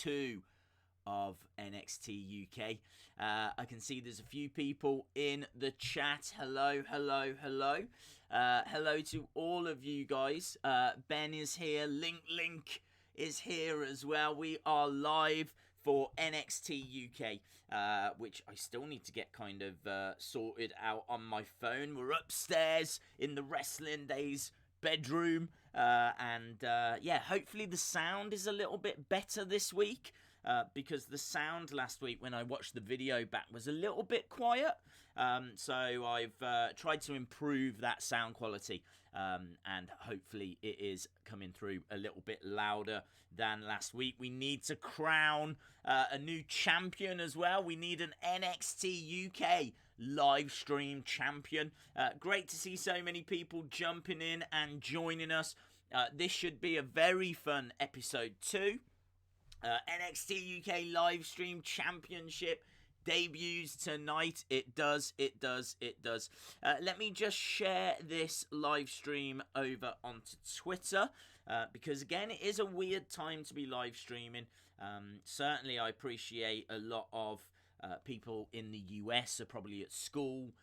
2 of NXT UK. I can see there's a few people in the chat. Hello. Hello to all of you guys. Ben is here. Link is here as well. We are live for NXT UK, which I still need to get kind of sorted out on my phone. We're upstairs in the Wrestling Days bedroom, and hopefully the sound is a little bit better this week. Because the sound last week when I watched the video back was a little bit quiet. So I've tried to improve that sound quality, and hopefully it is coming through a little bit louder than last week. We need to crown a new champion as well. We need an NXT UK live stream champion. Great to see so many people jumping in and joining us. This should be a very fun episode 2. NXT UK live stream championship debuts tonight. It does. Let me just share this live stream over onto Twitter, because again, it is a weird time to be live streaming. Certainly I appreciate a lot of people in the US are probably at school,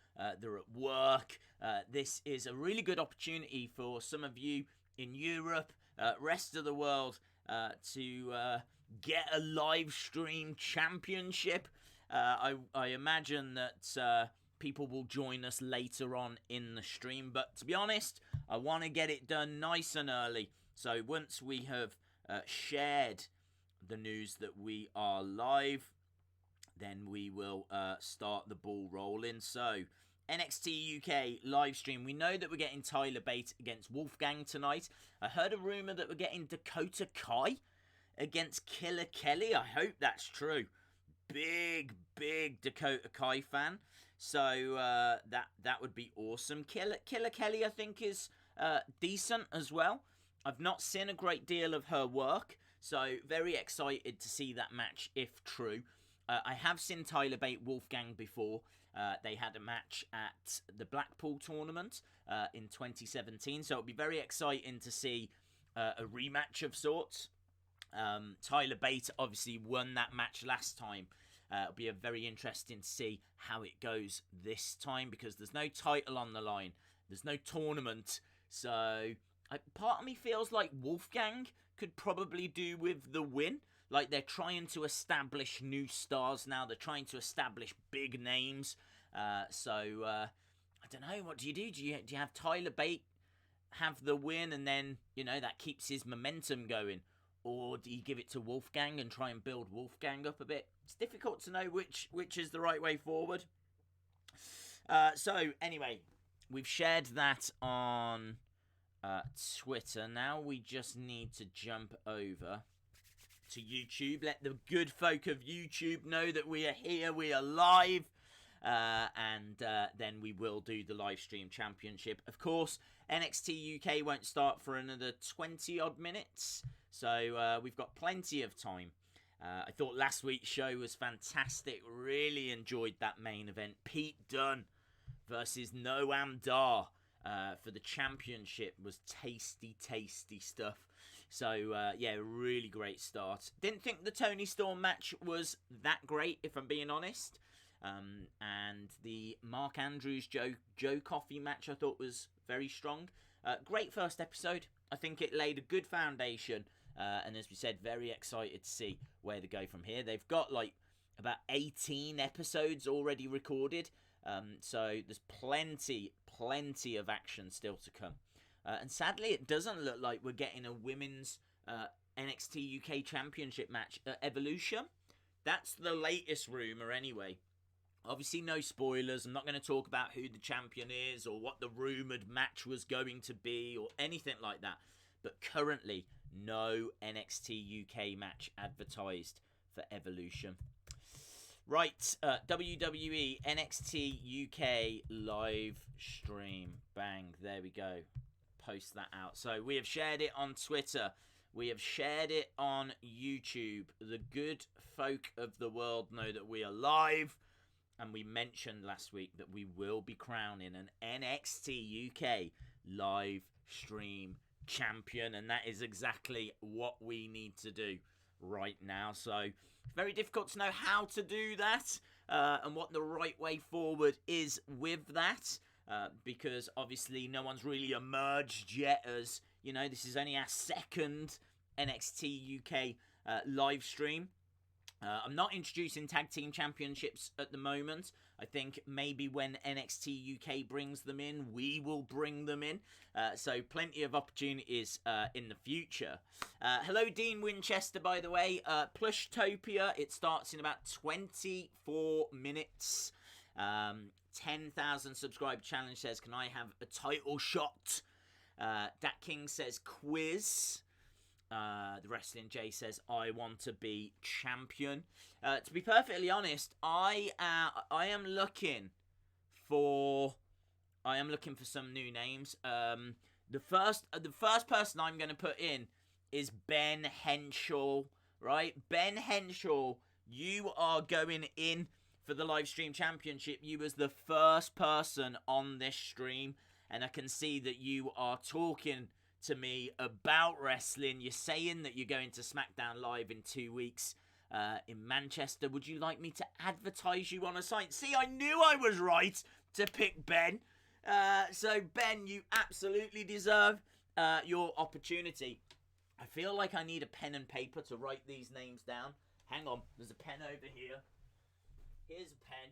they're at work. This is a really good opportunity for some of you in Europe, rest of the world, to get a live stream championship. I imagine that people will join us later on in the stream, but to be honest, I want to get it done nice and early. So once we have shared the news that we are live, then we will start the ball rolling. So NXT UK live stream. We know that we're getting Tyler Bate against Wolfgang tonight. I heard a rumour that we're getting Dakota Kai against Killer Kelly. I hope that's true. Big Dakota Kai fan. So that would be awesome. Killer Kelly, I think, is decent as well. I've not seen a great deal of her work, so very excited to see that match if true. I have seen Tyler Bate Wolfgang before. They had a match at the Blackpool tournament in 2017, so it'll be very exciting to see a rematch of sorts. Tyler Bate obviously won that match last time. It'll be very interesting to see how it goes this time, because there's no title on the line. There's no tournament. So part of me feels like Wolfgang could probably do with the win. Like, they're trying to establish new stars now. They're trying to establish big names. So I don't know. What do you do? Do you have Tyler Bate have the win, and then, that keeps his momentum going? Or do you give it to Wolfgang and try and build Wolfgang up a bit? It's difficult to know which is the right way forward. So anyway, we've shared that on Twitter. Now we just need to jump over to YouTube. Let the good folk of YouTube know that we are here, we are live, and then we will do the live stream championship. Of course, NXT UK won't start for another 20 odd minutes, so we've got plenty of time. I thought last week's show was fantastic. Really enjoyed that main event. Pete Dunne versus Noam Dar for the championship was tasty stuff. So, really great start. Didn't think the Toni Storm match was that great, if I'm being honest. And the Mark Andrews Joe Coffey match I thought was very strong. Great first episode. I think it laid a good foundation. And as we said, very excited to see where to go from here. They've got about 18 episodes already recorded. So there's plenty of action still to come. And sadly, it doesn't look like we're getting a women's NXT UK Championship match at Evolution. That's the latest rumour anyway. Obviously, no spoilers. I'm not going to talk about who the champion is or what the rumoured match was going to be or anything like that. But currently, no NXT UK match advertised for Evolution. Right, WWE NXT UK live stream. Bang, there we go. Post that out. So we have shared it on Twitter. We have shared it on YouTube. The good folk of the world know that we are live. And we mentioned last week that we will be crowning an NXT UK live stream champion. And that is exactly what we need to do. right now. So it's very difficult to know how to do that and what the right way forward is with that. Because obviously no one's really emerged yet, as you know, this is only our second NXT UK live stream. I'm not introducing tag team championships at the moment. I think maybe when NXT UK brings them in, we will bring them in. So plenty of opportunities in the future. Hello, Dean Winchester, by the way. Plushtopia, it starts in about 24 minutes. 10,000 subscribe challenge says, can I have a title shot? Dat King says, quiz. The Wrestling J says, I want to be champion. To be perfectly honest, I am looking for some new names. The first person I'm going to put in is Ben Henshaw, right? Ben Henshaw, you are going in for the live stream championship. You was the first person on this stream, and I can see that you are talking to me about wrestling. You're saying that you're going to SmackDown Live in 2 weeks in Manchester. Would you like me to advertise you on a site? See, I knew I was right to pick Ben. So Ben, you absolutely deserve your opportunity. I feel like I need a pen and paper to write these names down. Hang on, there's a pen over here. Here's a pen.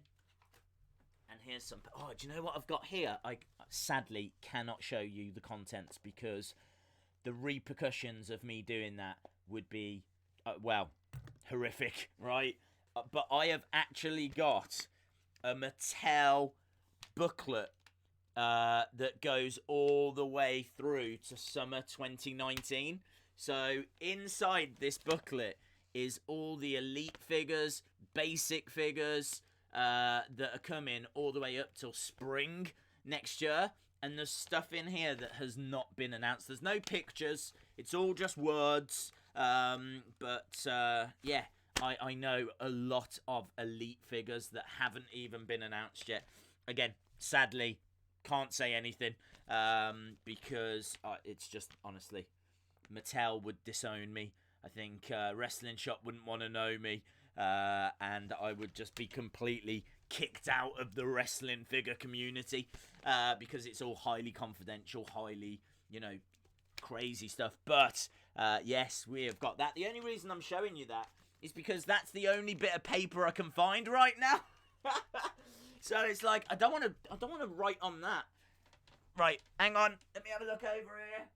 And here's some... Oh, do you know what I've got here? I sadly cannot show you the contents because the repercussions of me doing that would be, well, horrific, right? But I have actually got a Mattel booklet that goes all the way through to summer 2019. So inside this booklet is all the elite figures, basic figures, that are coming all the way up till spring next year, and there's stuff in here that has not been announced. There's no pictures, it's all just words, but yeah, I know a lot of elite figures that haven't even been announced yet. Again, sadly, can't say anything, because it's just, honestly, Mattel would disown me. I think Wrestling Shop wouldn't want to know me. And I would just be completely kicked out of the wrestling figure community because it's all highly confidential, highly, you know, crazy stuff. But yes, we have got that. The only reason I'm showing you that is because that's the only bit of paper I can find right now. So it's like I don't want to write on that. Right, hang on. Let me have a look over here.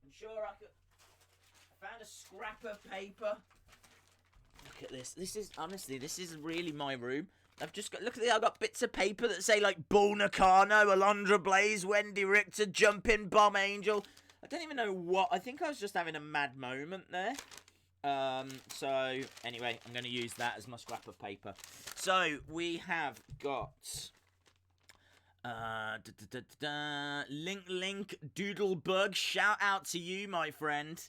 I'm sure I found a scrap of paper. Look at this. This is, honestly, this is really my room. I've just got, look at this, I've got bits of paper that say, like, Bull Nakano, Alundra Blaze, Wendy Richter, Jumping Bomb Angel. I don't even know what, I think I was just having a mad moment there. So, anyway, I'm going to use that as my scrap of paper. So, we have got... Link Doodlebug, shout out to you, my friend.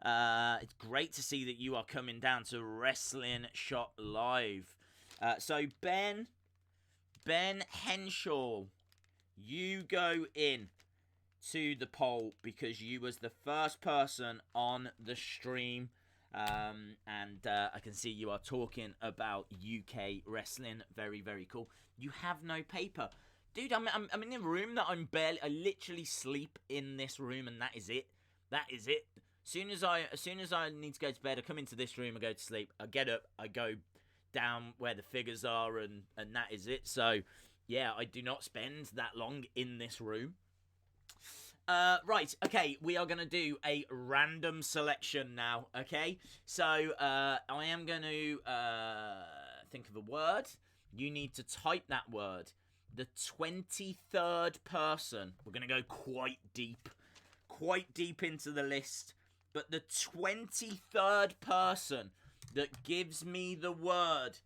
It's great to see that you are coming down to Wrestling Shop Live. So Ben Henshaw, you go in to the poll because you was the first person on the stream. And I can see you are talking about UK wrestling. Very, very cool. You have no paper. Dude, I'm in a room that I literally sleep in this room, and that is it. That is it. As soon as I need to go to bed, I come into this room, I go to sleep, I get up, I go down where the figures are, and that is it. So, yeah, I do not spend that long in this room. Right, okay, we are going to do a random selection now, okay? So, I am going to think of a word. You need to type that word. The 23rd person, we're going to go quite deep into the list, but the 23rd person that gives me the word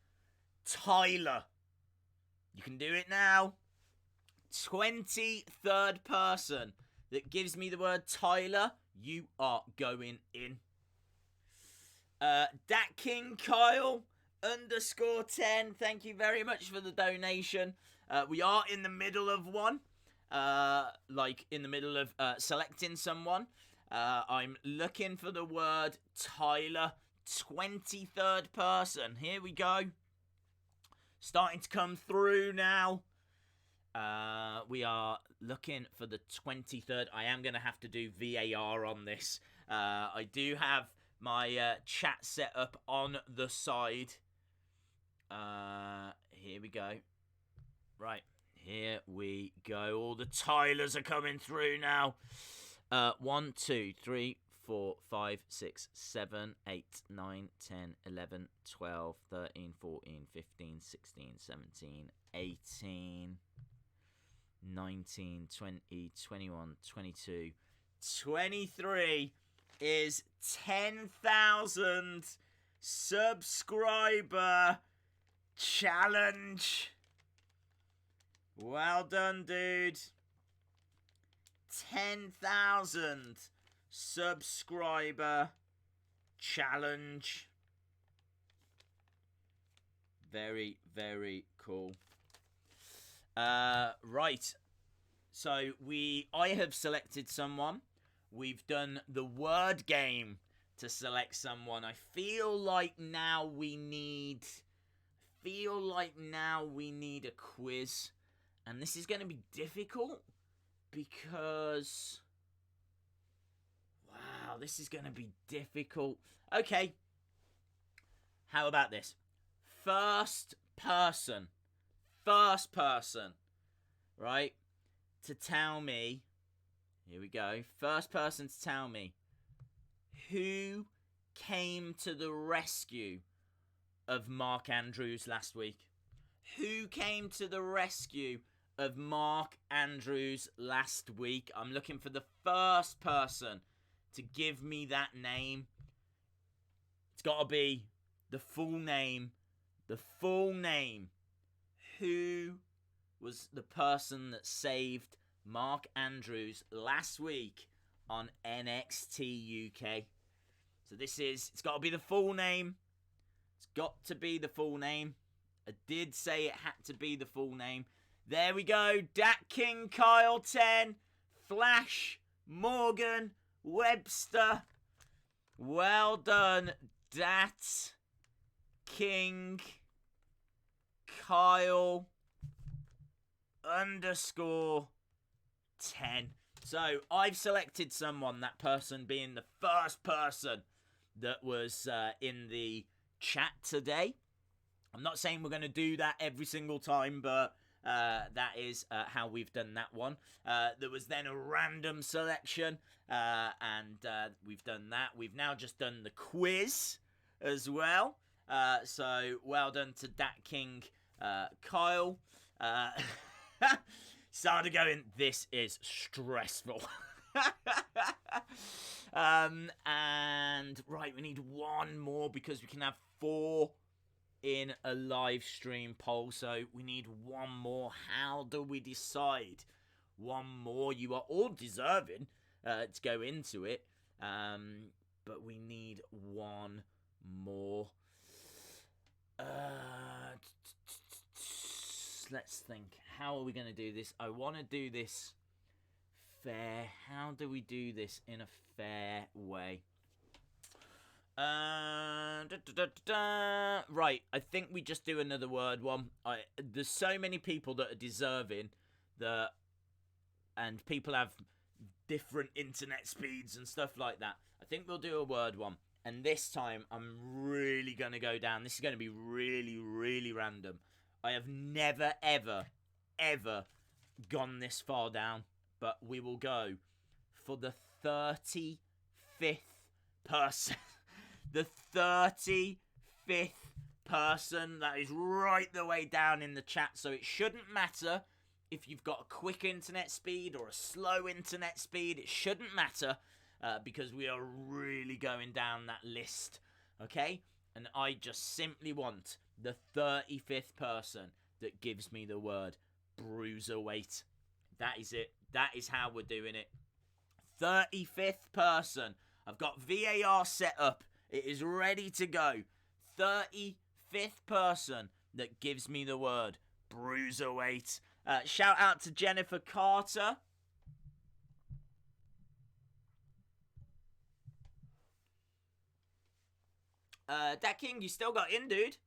Tyler, you can do it now, 23rd person that gives me the word Tyler, you are going in. Dat King Kyle _10, thank you very much for the donation. We are in the middle of one, like in the middle of selecting someone. I'm looking for the word Tyler 23rd person. Here we go. Starting to come through now. We are looking for the 23rd. I am going to have to do VAR on this. I do have my chat set up on the side. Here we go. Right, here we go. All the Tylers are coming through now. 1, 2, 3, 4, 5, 6, 7, 8, 9, 10, 11, 12, 13, 14, 15, 16, 17, 18, 19, 20, 21, 22, 23 is 10,000 subscriber challenge. Well done, dude. 10,000 subscriber challenge. Very, very cool. Right. So I have selected someone. We've done the word game to select someone. I feel like now we need a quiz. And this is going to be difficult because, wow, this is going to be difficult. Okay. How about this? First person, right, to tell me, here we go, first person to tell me who came to the rescue of Mark Andrews last week. Who came to the rescue of Mark Andrews last week? I'm looking for the first person to give me that name. It's got to be the full name. The full name. Who was the person that saved Mark Andrews last week on NXT UK? So it's got to be the full name. It's got to be the full name. I did say it had to be the full name. There we go. Dat King, Kyle 10, Flash, Morgan, Webster. Well done, Dat King, Kyle _10. So I've selected someone, that person being the first person that was in the chat today. I'm not saying we're going to do that every single time, but that is how we've done that one. There was then a random selection, and we've done that. We've now just done the quiz as well. So well done to Dat King, Kyle. Started going, this is stressful. And right, we need one more because we can have 4 in a live stream poll. So we need one more. How do we decide? One more. You are all deserving to go into it. But we need one more. Let's think. How are we going to do this? I want to do this fair. How do we do this in a fair way? Right, I think we just do another word one. There's so many people that are deserving that, and people have different internet speeds and stuff like that. I think we'll do a word one. And this time, I'm really going to go down. This is going to be really, really random. I have never, ever, ever gone this far down. But we will go for the 35th person. The 35th person. That is right the way down in the chat. So it shouldn't matter if you've got a quick internet speed or a slow internet speed. It shouldn't matter. Because we are really going down that list, okay? And I just simply want the 35th person that gives me the word bruiserweight. That is it. That is how we're doing it. 35th person. I've got VAR set up. It is ready to go. 35th person that gives me the word bruiserweight. Shout out to Jennifer Carter. Dat King, you still got in, dude.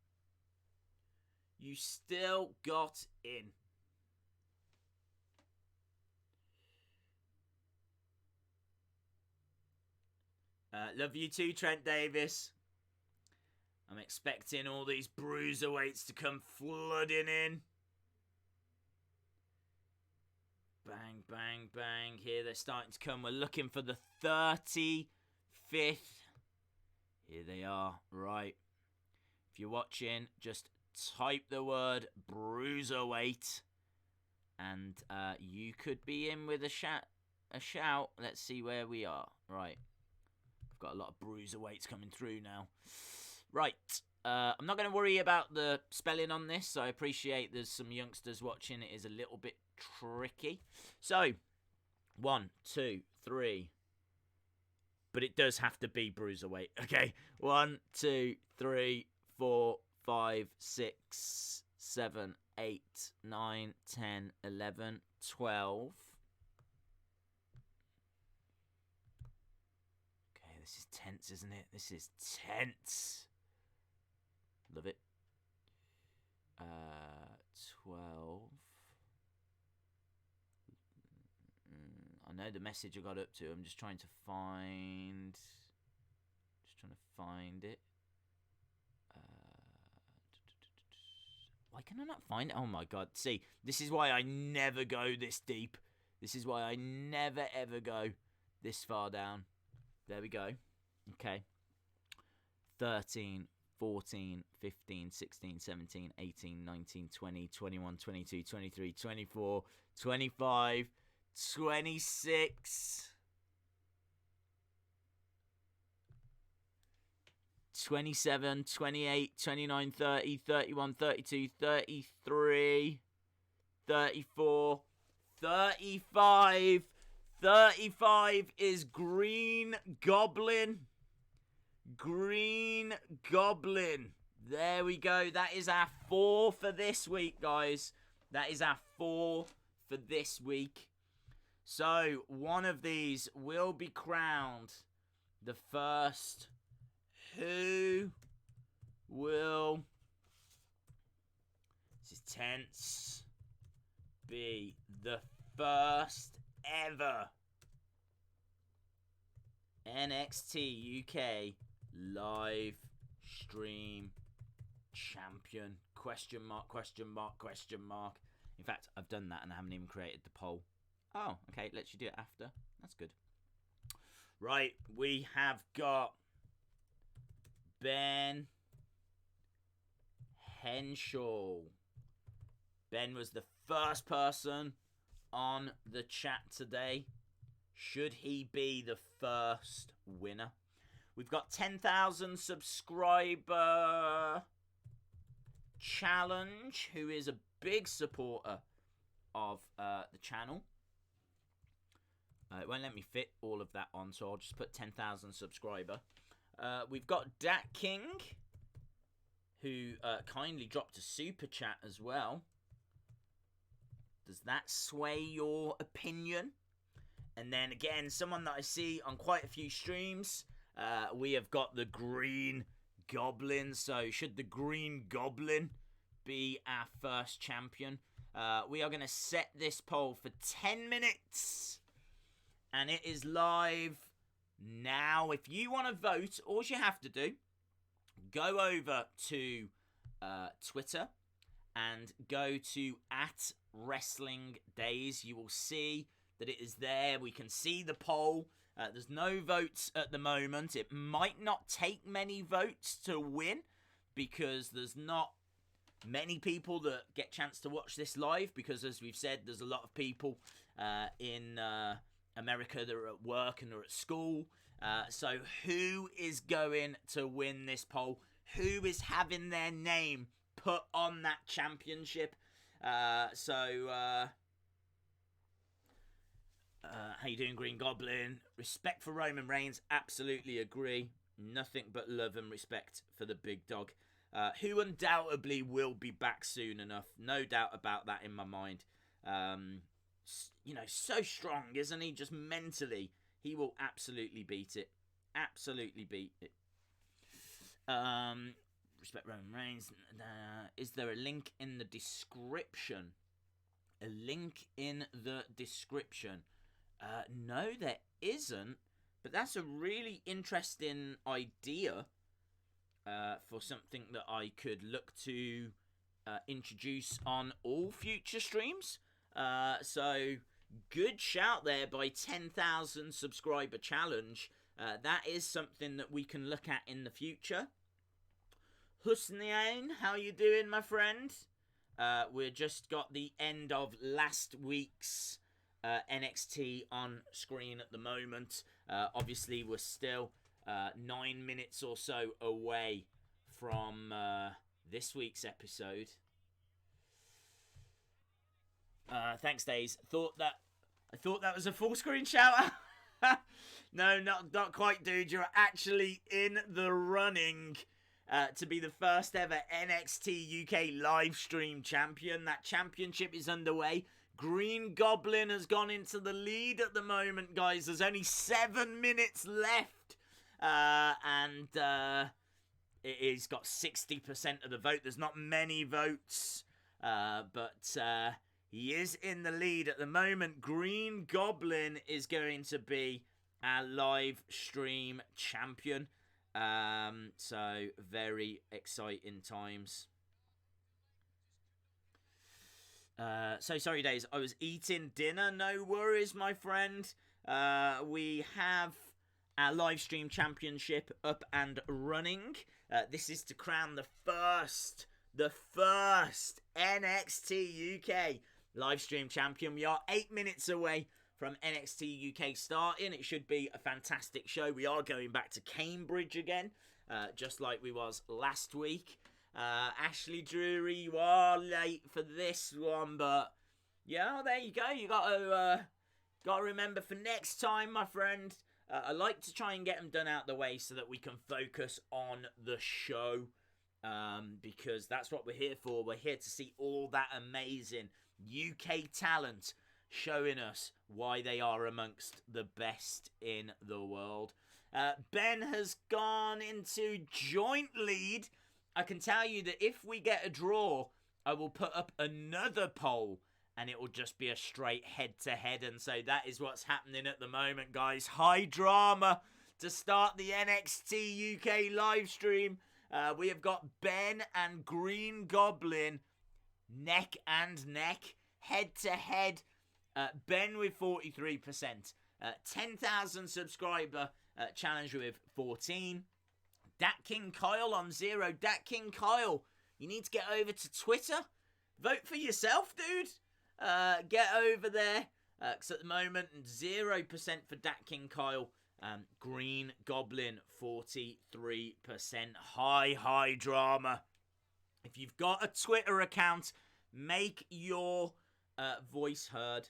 You still got in. Love you too, Trent Davis. I'm expecting all these bruiserweights to come flooding in. Bang, bang, bang. Here they're starting to come. We're looking for the 35th. Here they are. Right. If you're watching, just type the word bruiserweight. And you could be in with a shout. Let's see where we are. Right. I've got a lot of bruiserweights coming through now. Right. I'm not going to worry about the spelling on this. I appreciate there's some youngsters watching. It is a little bit tricky. So, 1, 2, 3. But it does have to be bruiserweight. Okay. 1, 2, 3, 4, 5, 6, 7, 8, 9, 10, 11, 12. Okay, this is tense, isn't it? This is tense. Love it. 12. I know the message I got up to. I'm just trying to find it. Why can I not find it? Oh my god. See, this is why I never go this deep. This is why I never ever go this far down. There we go. Okay. 13, 14, 15, 16, 17, 18, 19, 20, 21, 22, 23, 24, 25, 26, 27, 28, 29, 30, 31, 32, 33, 34, 35. 35 is Green Goblin. Green Goblin. There we go. That is our 4 for this week, guys. That is our 4 for this week. So, one of these will be crowned the first. Who will, this is tense, be the first ever NXT UK live stream champion? Question mark, question mark, question mark. In fact, I've done that and I haven't even created the poll. Oh, okay, lets you do it after. That's good. Right, we have got Ben Henshaw. Ben was the first person on the chat today. Should he be the first winner? We've got 10,000 subscriber challenge, who is a big supporter of the channel. It won't let me fit all of that on, so I'll just put 10,000 subscriber. We've got Dat King, who kindly dropped a super chat as well. Does that sway your opinion? And then again, someone that I see on quite a few streams, we have got the Green Goblin. So should the Green Goblin be our first champion? We are going to set this poll for 10 minutes. And it is live now. If you want to vote, all you have to do, go over to Twitter and go to @WrestlingDays. You will see that it is there. We can see the poll. There's no votes at the moment. It might not take many votes to win because there's not many people that get a chance to watch this live, because as we've said, there's a lot of people in America that are at work and are at school. So who is going to win this poll? Who is having their name put on that championship? How you doing, Green Goblin? Respect for Roman Reigns. Absolutely agree. Nothing but love and respect for the big dog. Who undoubtedly will be back soon enough. No doubt about that in my mind. You know, so strong, isn't he? Just mentally, he will absolutely beat it. Absolutely beat it. Respect Roman Reigns. Is there a link in the description? A link in the description. No, there isn't. But that's a really interesting idea for something that I could look to introduce on all future streams. So, good shout there by 10,000 subscriber challenge. That is something that we can look at in the future. Husnain, how you doing, my friend? We've just got the end of last week's NXT on screen at the moment. Obviously, we're still 9 minutes or so away from this week's episode. Thanks, Days. I thought that was a full screen shout out. No, not quite, dude. You're actually in the running to be the first ever NXT UK live stream champion. That championship is underway. Green Goblin has gone into the lead at the moment, guys. There's only 7 minutes left. And it is got 60% of the vote. There's not many votes. But he is in the lead at the moment. Green Goblin is going to be our live stream champion. So very exciting times. So sorry, Days. I was eating dinner. No worries, my friend. We have our live stream championship up and running. This is to crown the first NXT UK live stream champion. We are 8 minutes away from NXT UK starting. It should be a fantastic show. We are going back to Cambridge again, just like we was last week. Ashley Drury, you are late for this one, but yeah, there you go. You got to remember for next time, my friend. I like to try and get them done out the way so that we can focus on the show, because that's what we're here for. We're here to see all that amazing UK talent showing us why they are amongst the best in the world. Ben has gone into joint lead. I can tell you that if we get a draw, I will put up another poll and it will just be a straight head-to-head. And so that is what's happening at the moment, guys. High drama to start the NXT UK live stream. We have got Ben and Green Goblin neck and neck, head-to-head. Ben with 43%. 10,000 subscriber challenge with 14. Dat King Kyle on 0. Dat King Kyle, you need to get over to Twitter. Vote for yourself, dude. Get over there. Because at the moment, 0% for Dat King Kyle. Green Goblin, 43%. High drama. If you've got a Twitter account, make your voice heard.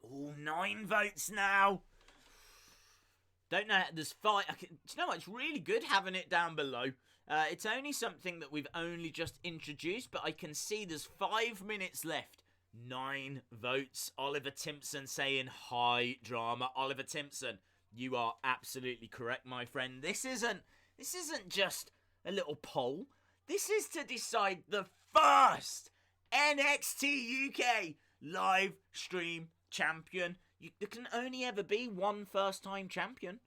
Oh, 9 votes now. Don't know, there's 5. Do you know what? It's really good having it down below. It's only something that we've only just introduced, but I can see there's 5 minutes left. 9 votes. Oliver Timpson saying high drama. Oliver Timpson, you are absolutely correct, my friend. This isn't just a little poll. This is to decide the first NXT UK live stream champion. There can only ever be one first-time champion.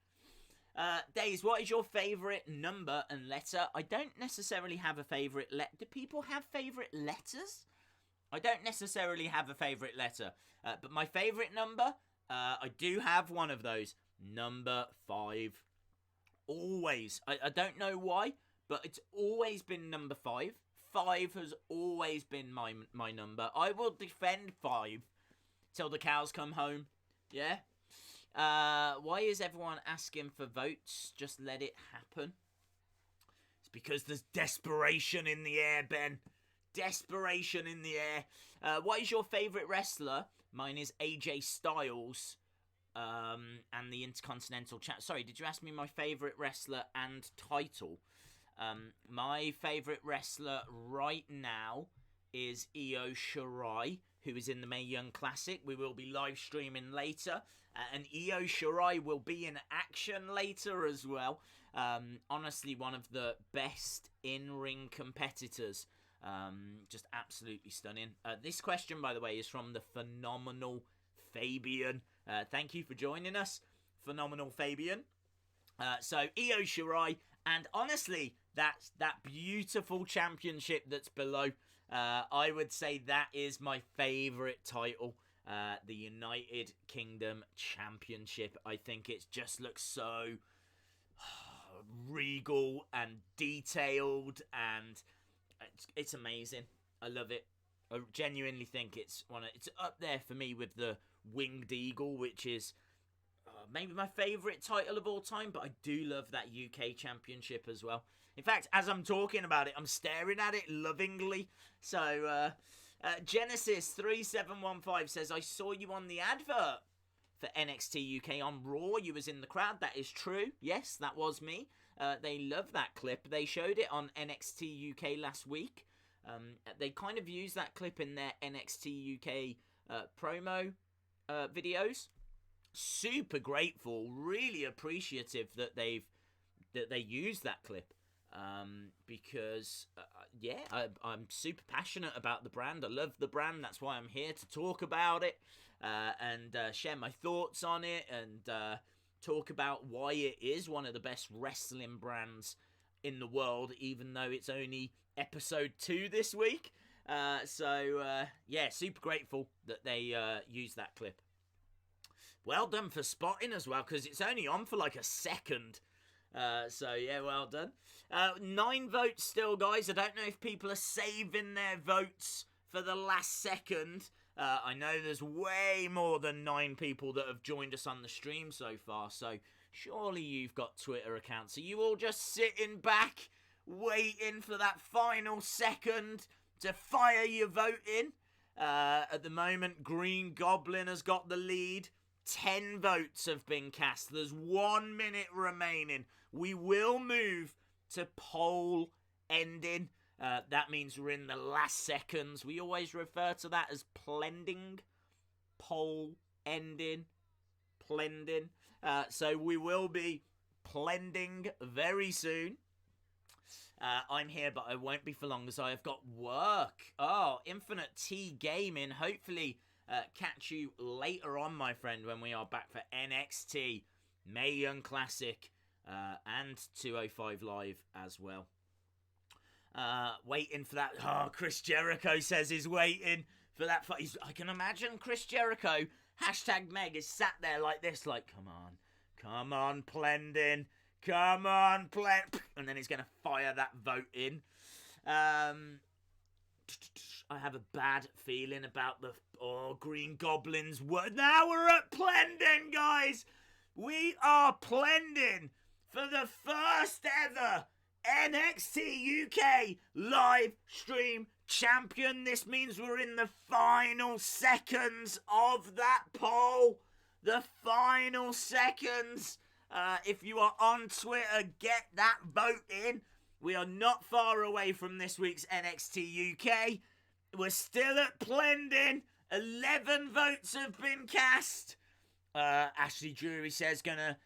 Days, what is your favourite number and letter? I don't necessarily have a favourite letter. Do people have favourite letters? I don't necessarily have a favourite letter. But my favourite number, I do have one of those. Number 5. Always. I don't know why, but it's always been number 5. 5 has always been my number. I will defend 5 till the cows come home. Yeah? Why is everyone asking for votes? Just let it happen. It's because there's desperation in the air, Ben. Desperation in the air. What is your favourite wrestler? Mine is AJ Styles. And the Intercontinental Champ. Sorry, did you ask me my favourite wrestler and title? My favourite wrestler right now is Io Shirai. who is in the Mae Young Classic. We will be live streaming later. And Io Shirai will be in action later as well. Honestly, one of the best in-ring competitors. Just absolutely stunning. This question, by the way, is from the phenomenal Fabian. Thank you for joining us, phenomenal Fabian. So Io Shirai, and honestly, that beautiful championship that's below, I would say that is my favourite title, the United Kingdom Championship. I think it just looks so regal and detailed, and it's amazing. I love it. I genuinely think it's up there for me with the Winged Eagle, which is maybe my favourite title of all time, but I do love that UK Championship as well. In fact, as I'm talking about it, I'm staring at it lovingly. So, Genesis3715 says, I saw you on the advert for NXT UK on Raw. You was in the crowd. That is true. Yes, that was me. They love that clip. They showed it on NXT UK last week. They kind of used that clip in their NXT UK promo videos. Super grateful, really appreciative that they used that clip, because I'm super passionate about the brand. I love the brand. That's why I'm here to talk about it and share my thoughts on it, and talk about why it is one of the best wrestling brands in the world, even though it's only episode 2 this week. Super grateful that they used that clip. Well done for spotting as well, because it's only on for like a second. Well done. 9 votes still, guys. I don't know if people are saving their votes for the last second. I know there's way more than 9 people that have joined us on the stream so far, so surely you've got Twitter accounts. Are you all just sitting back, waiting for that final second to fire your vote in? At the moment, Green Goblin has got the lead. 10 votes have been cast. There's 1 minute remaining. We will move to poll ending. That means we're in the last seconds. We always refer to that as plending. Poll ending. Plending. So we will be plending very soon. I'm here, but I won't be for long as I have got work. Oh, Infinite T Gaming. Hopefully catch you later on, my friend, when we are back for NXT, Mae Young Classic, and 205 Live as well. Waiting for that. Oh, Chris Jericho says he's waiting for that. I can imagine Chris Jericho, #Meg, is sat there like this, like, come on, Plendin, come on, and then he's going to fire that vote in. I have a bad feeling about the Green Goblins. Now we're at Plendin, guys. We are Plendin for the first ever NXT UK live stream champion. This means we're in the final seconds of that poll. The final seconds. If you are on Twitter, get that vote in. We are not far away from this week's NXT UK. We're still at Plendin. 11 votes have been cast. Ashley Drury says gonna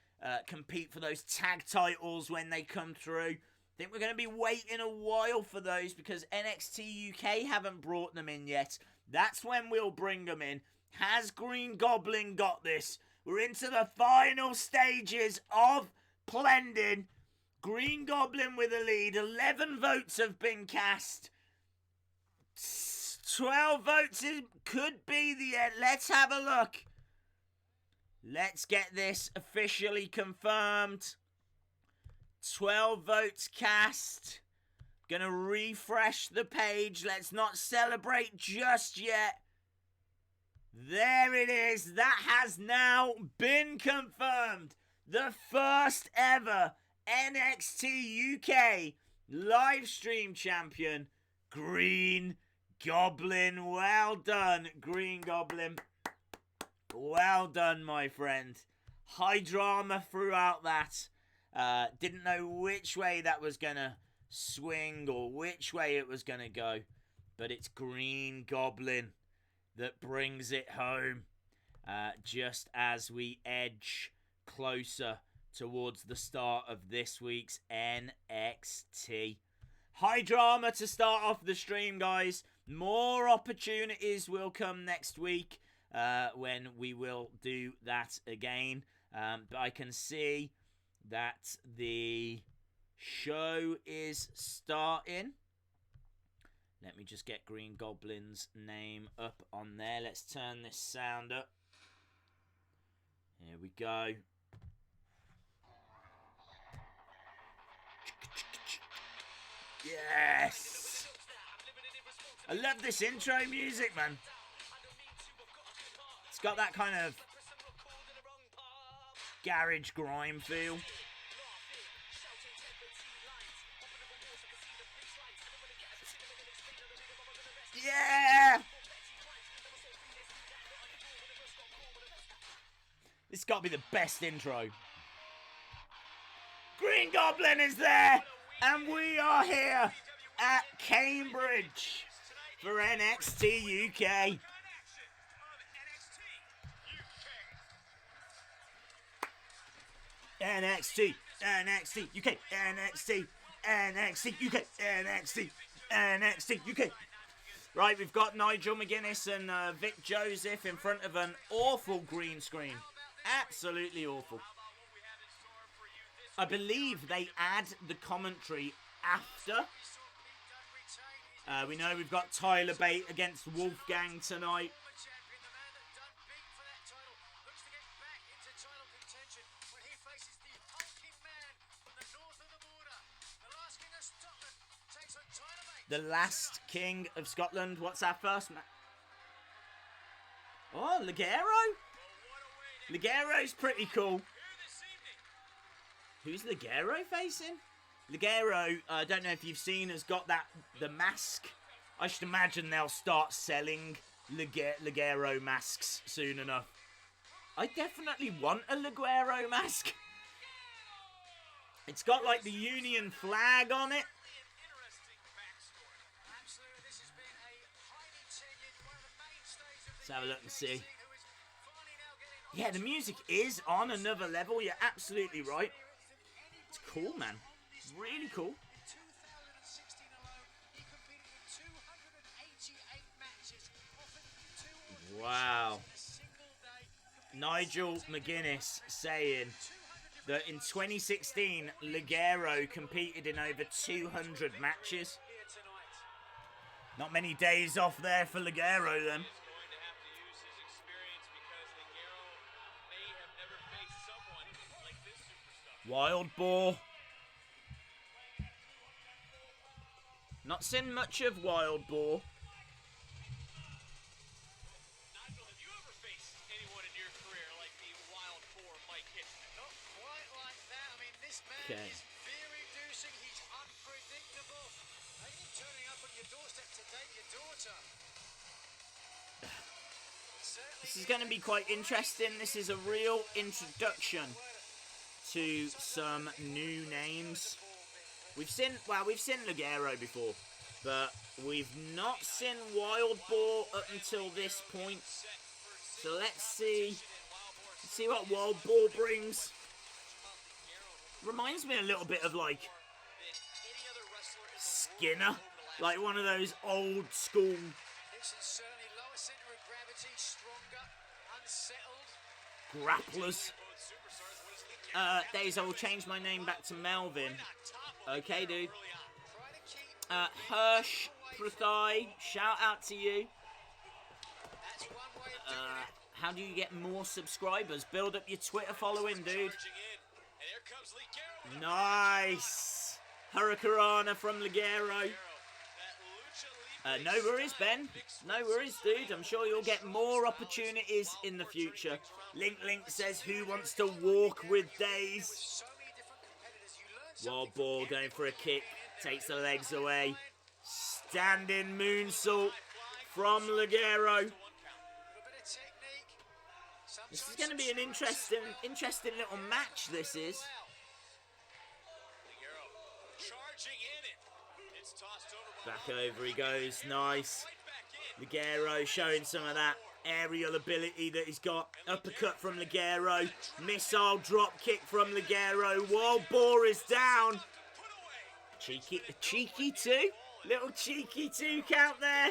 compete for those tag titles when they come through. I think we're going to be waiting a while for those because NXT UK haven't brought them in yet. That's when we'll bring them in. Has Green Goblin got this? We're into the final stages of Plendin. Green Goblin with a lead. 11 votes have been cast. 12 votes could be the end. Let's have a look. Let's get this officially confirmed. 12 votes cast. Gonna refresh the page. Let's not celebrate just yet. There it is. That has now been confirmed. The first ever NXT UK live stream champion, Green Goblin. Well done, Green Goblin. Well done, my friend. High drama throughout that. Didn't know which way that was going to swing or which way it was going to go. But it's Green Goblin that brings it home. Just as we edge closer towards the start of this week's NXT. High drama to start off the stream, guys. More opportunities will come next week when we will do that again. But I can see that the show is starting. Let me just get Green Goblin's name up on there. Let's turn this sound up. Here we go. Yes! I love this intro music, man. It's got that kind of garage grime feel. Yeah! This has got to be the best intro. Green Goblin is there, and we are here at Cambridge for NXT UK. NXT, NXT UK, NXT, NXT UK, NXT, NXT UK. Right, we've got Nigel McGuinness and Vic Joseph in front of an awful green screen. Absolutely awful. I believe they add the commentary after. We know we've got Tyler Bate against Wolfgang tonight. The last king of Scotland. What's our first match? Oh, Ligero? Ligero's pretty cool. Who's Ligero facing? Ligero, I don't know if you've seen, has got the mask. I should imagine they'll start selling Ligero masks soon enough. I definitely want a Ligero mask. It's got like the Union flag on it. Let's have a look and see. Yeah, the music is on another level. You're absolutely right. It's cool, man. It's really cool. Wow. Nigel McGuinness saying that in 2016, Ligero competed in over 200 matches. Not many days off there for Ligero then. Wild Boar. Not seen much of Wild Boar. Nigel, have you ever faced anyone in your career like the Wild Boar Mike Hitchman? Not quite like that. I mean, this man is fear-inducing. He's unpredictable. Imagine turning up on your doorstep to date your daughter. This is going to be quite interesting. This is a real introduction to some new names. We've seen Ligero before, but we've not seen Wild Boar up until this point. So let's see what Wild Boar brings. Reminds me a little bit of like Skinner, like one of those old school grapplers. Days, I will change my name back to Melvin. Okay, dude. Hirsch Prathai, shout out to you. How do you get more subscribers? Build up your Twitter following, dude. Nice. Hurricanrana from Ligero. No worries, Ben. No worries, dude. I'm sure you'll get more opportunities in the future. Link says, who wants to walk with Days? Wild Boar going for a kick. Takes the legs away. Standing moonsault from Ligero. This is going to be an interesting little match, this is. Back over he goes. Nice. Ligero showing some of that aerial ability that he's got. Uppercut from Ligero. Missile drop kick from Ligero. While Boar is down. Cheeky 2. Little cheeky 2 count there.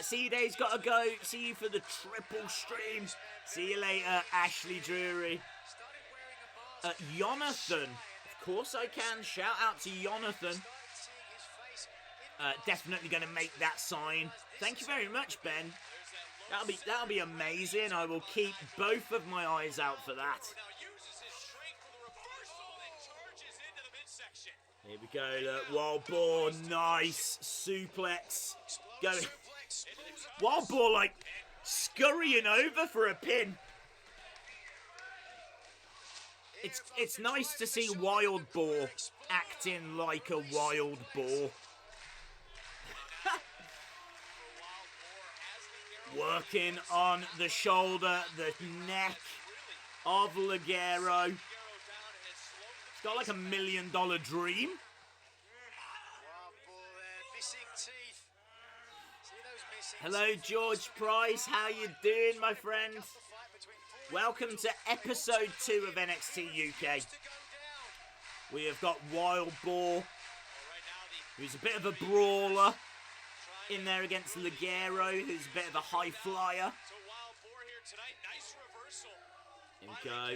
C-Day's got to go. See you for the triple stream. See you later, Ashley Drury. Jonathan. Of course I can. Shout out to Jonathan. Definitely going to make that sign. Thank you very much, Ben. That'll be amazing. I will keep both of my eyes out for that. Here we go. Look, Wild Boar, nice suplex. Going. Wild Boar like scurrying over for a pin. It's nice to see Wild Boar acting like a wild boar. Working on the shoulder, the neck of Ligero. He's got like $1 million dream. Hello, George Price. How you doing, my friend? Welcome to episode 2 of NXT UK. We have got Wild Boar, who's a bit of a brawler, in there against Ligero, who's a bit of a high flyer. Here we go.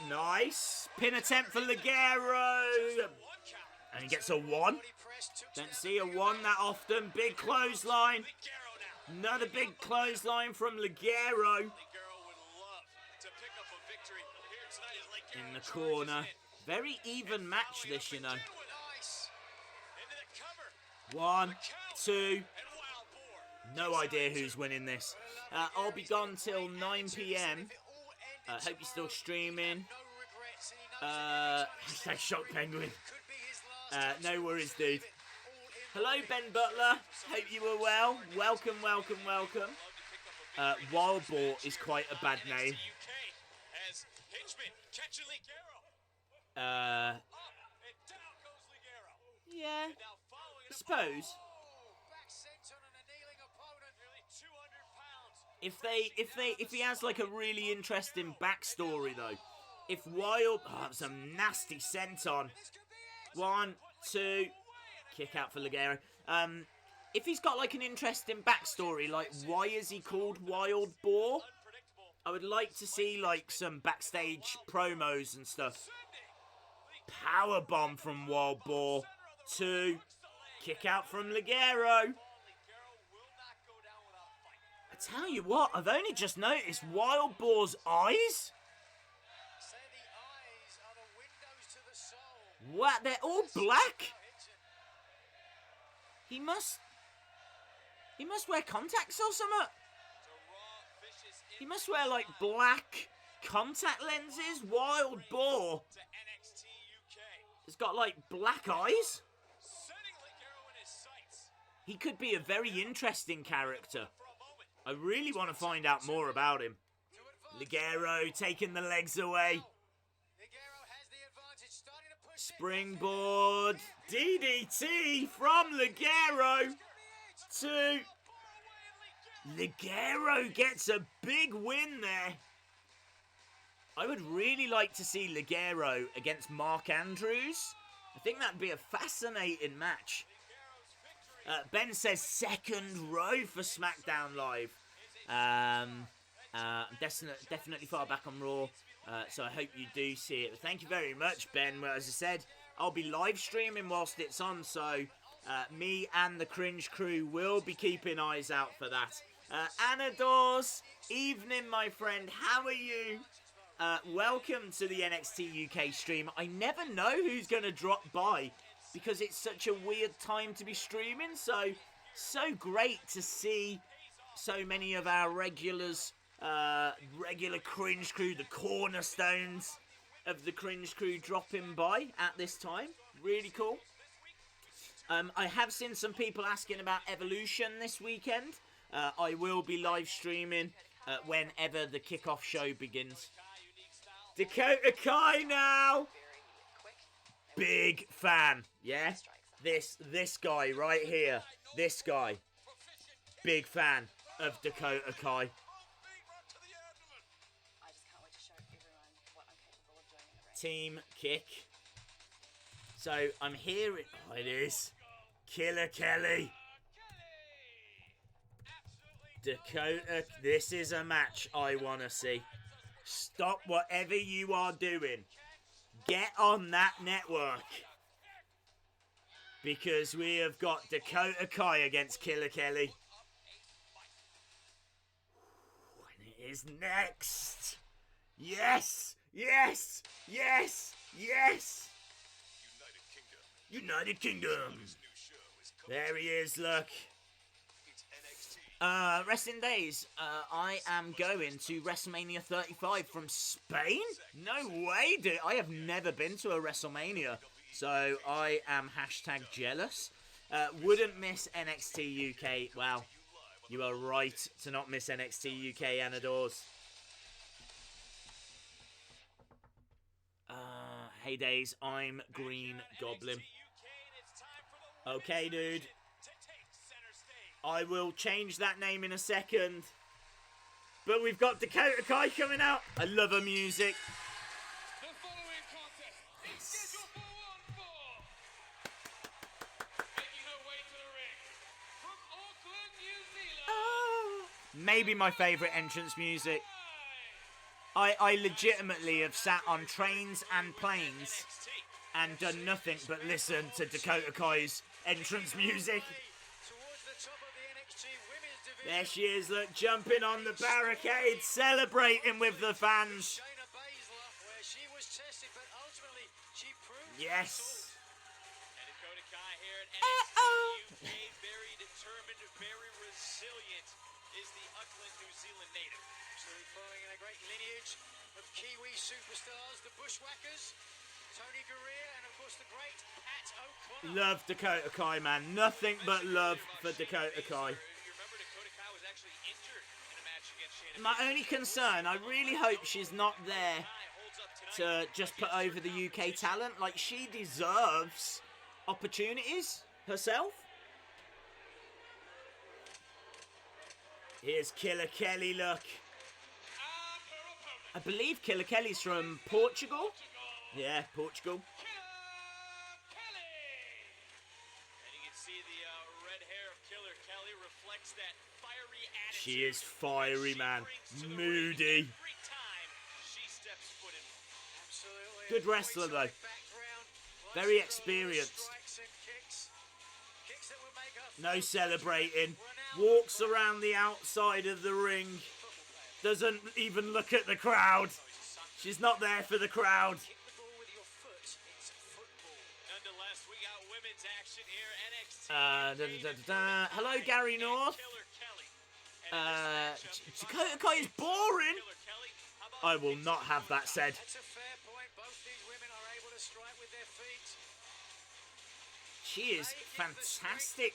Nice. Pin attempt for Ligero. And he gets a 1. Don't see a 1 that often. Big clothesline. Another big clothesline from Ligero. In the corner. Very even match this, you know. 1, 2. No idea who's winning this. I'll be gone till 9 PM. Hope you're still streaming. Hashtag Shock Penguin. No worries, dude. Hello, Ben Butler. Hope you were well. Welcome, welcome, welcome. Wild Boar is quite a bad name. Yeah, I suppose. If he has like a really interesting backstory though, if Wild, that's a nasty senton. 1, 2, kick out for Ligero. If he's got like an interesting backstory, like why is he called Wild Boar? I would like to see like some backstage promos and stuff. Power bomb from Wild Boar. 2, kick out from Ligero. I tell you what, I've only just noticed Wild Boar's eyes. What? They're all black? He must wear contacts or something. He must wear like black contact lenses. Wild Boar. It's got like black eyes. He could be a very interesting character. I really want to find out more about him. Ligero taking the legs away. Springboard. DDT from Ligero. 2. Ligero gets a big win there. I would really like to see Ligero against Mark Andrews. I think that'd be a fascinating match. Ben says second row for SmackDown Live. Definitely far back on Raw, so I hope you do see it. But thank you very much, Ben. Well, as I said, I'll be live streaming whilst it's on, so me and the Cringe crew will be keeping eyes out for that. Anadors, evening, my friend. How are you? Welcome to the NXT UK stream. I never know who's going to drop by because it's such a weird time to be streaming. So great to see so many of our regulars, regular Cringe crew, the cornerstones of the Cringe crew dropping by at this time. Really cool. I have seen some people asking about Evolution this weekend. I will be live streaming whenever the kickoff show begins. Dakota Kai now. Big fan, yeah? This guy right here. This guy. Big fan of Dakota Kai. I just can't wait to show everyone what I'm capable of doing in the ring. Team kick. So I'm hearing. Oh, it is Killer Kelly. Dakota. This is a match I want to see. Stop whatever you are doing. Get on that network. Because we have got Dakota Kai against Killer Kelly. And it is next. Yes! Yes! Yes! Yes! United Kingdom. There he is, look. Wrestling Days. I am going to WrestleMania 35 from Spain? No way, dude. I have never been to a WrestleMania. So I am hashtag jealous. Wouldn't miss NXT UK. Wow. You are right to not miss NXT UK, Anna Dawes. Hey Days, I'm Green Goblin. Okay, dude. I will change that name in a second. But we've got Dakota Kai coming out. I love her music. The following contest is scheduled for one fall. Making her way to the ring from Auckland, New Zealand. Oh, maybe my favourite entrance music. I legitimately have sat on trains and planes and done nothing but listen to Dakota Kai's entrance music. There she is, look, jumping on the barricade, celebrating with the fans. Yes. And Dakota Kai here at NXT UK, very determined, very resilient, is the Auckland, New Zealand native. Absolutely following in a great lineage of Kiwi superstars, the Bushwhackers, Tony Gurria, and of course the great Pat O'Connor. Love Dakota Kai, man. Nothing but love for Dakota Kai. My only concern, I really hope she's not there to just put over the UK talent. Like, she deserves opportunities herself. Here's Killer Kelly, look. I believe Killer Kelly's from Portugal. Yeah, Portugal. She is fiery, man. Moody. Good wrestler, though. Very experienced. No celebrating. Walks around the outside of the ring. Doesn't even look at the crowd. She's not there for the crowd. Hello, Gary North. Dakota Kai is boring. I will not have that said. She is fantastic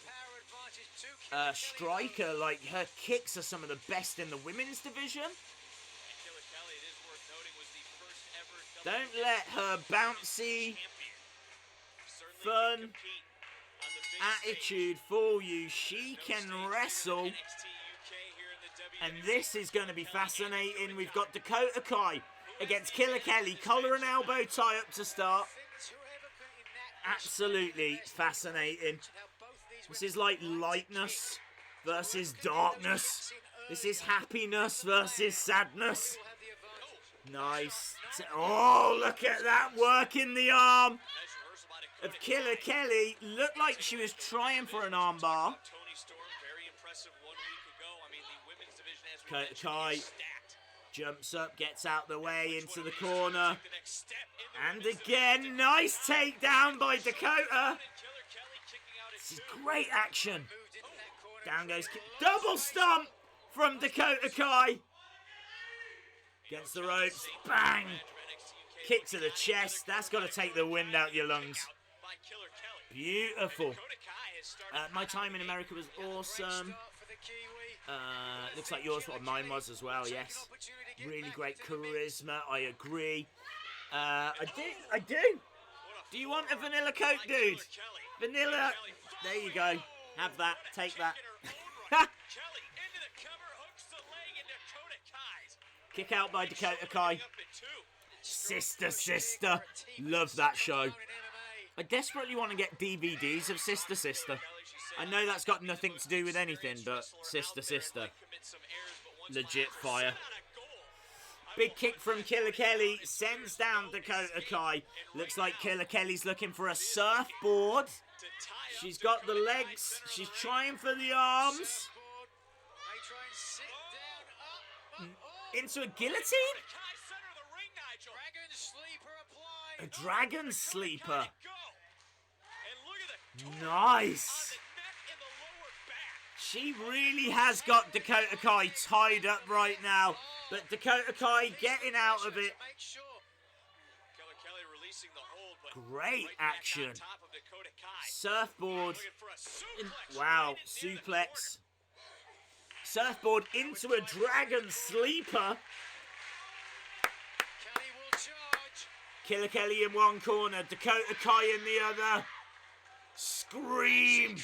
striker. Like, her kicks are some of the best in the women's division. Don't let her bouncy, fun attitude fool you. She can wrestle. And this is going to be fascinating. We've got Dakota Kai against Killer Kelly. Collar and elbow tie up to start. Absolutely fascinating. This is like lightness versus darkness. This is happiness versus sadness. Nice. Oh, look at that work in the arm of Killer Kelly. Looked like she was trying for an arm bar. Dakota Kai jumps up, gets out the way into the corner. And again, nice takedown by Dakota. This is great action. Down goes, double stomp from Dakota Kai. Against the ropes, bang. Kick to the chest. That's got to take the wind out your lungs. Beautiful. My time in America was awesome. Looks like yours, what mine was as well, yes. Really great charisma, I agree. I do. Do you want a vanilla Coke, dude? Vanilla. There you go. Have that. Take that. Kelly into the cover, hooks the leg, and Dakota Kai's. Kick out by Dakota Kai. Sister. Love that show. I desperately want to get DVDs of Sister. I know that's got nothing to do with anything, but Sister. Legit fire. Big kick from Killer Kelly. Sends down Dakota Kai. Looks like Killer Kelly's looking for a surfboard. She's got the legs. She's trying for the arms. Into a guillotine? A dragon sleeper. Nice. She really has got Dakota Kai tied up right now. But Dakota Kai getting out of it. Great action. Surfboard. Wow, suplex. Surfboard into a dragon sleeper. Killer Kelly in one corner, Dakota Kai in the other. Scream.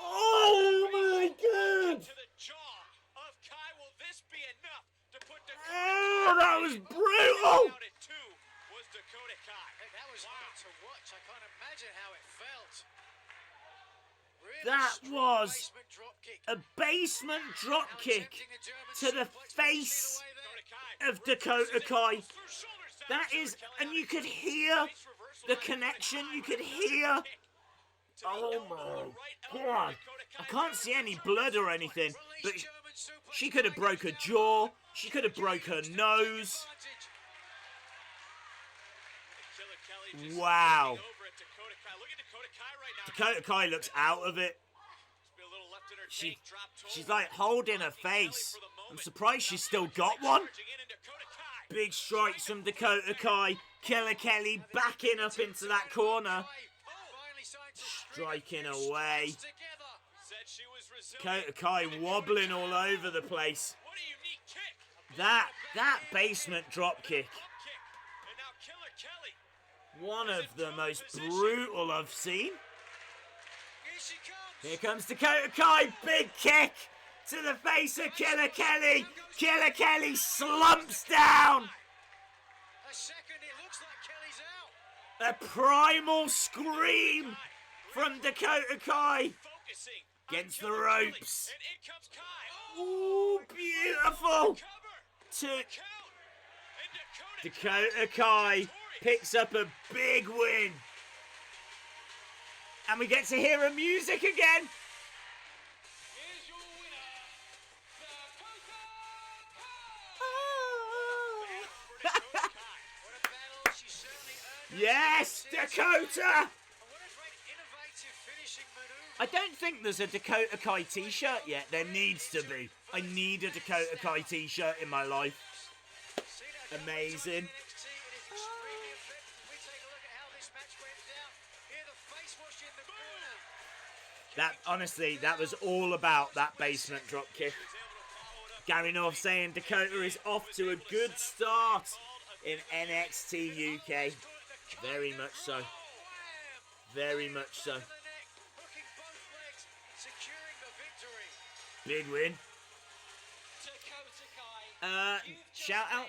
Oh my god. Oh, that was brutal. That was hard to watch. I can't imagine how it felt. That was a basement drop kick to the face of Dakota Kai. That is, and you could hear the connection. You could hear. Oh my god. I can't see any blood or anything, but she could have broke her jaw. She could have broke her nose. Wow. Dakota Kai looks out of it. She's like holding her face. I'm surprised she's still got one. Big strikes from Dakota Kai. Killer Kelly backing up into that corner. Striking away. Dakota Kai wobbling all over the place. That basement drop kick. One of the most brutal I've seen. Here comes Dakota Kai. Big kick to the face of Killer Kelly. Killer Kelly slumps down. A primal scream from Dakota Kai against the ropes. Ooh, beautiful. Dakota Kai picks up a big win. And we get to hear her music again. Yes, Dakota! I don't think there's a Dakota Kai t-shirt yet. There needs to be. I need a Dakota Kai t-shirt in my life. Amazing. That, honestly, that was all about that basement drop kick. Gary North saying Dakota is off to a good start in NXT UK. Very much so. Very much so. Big win. Shout out.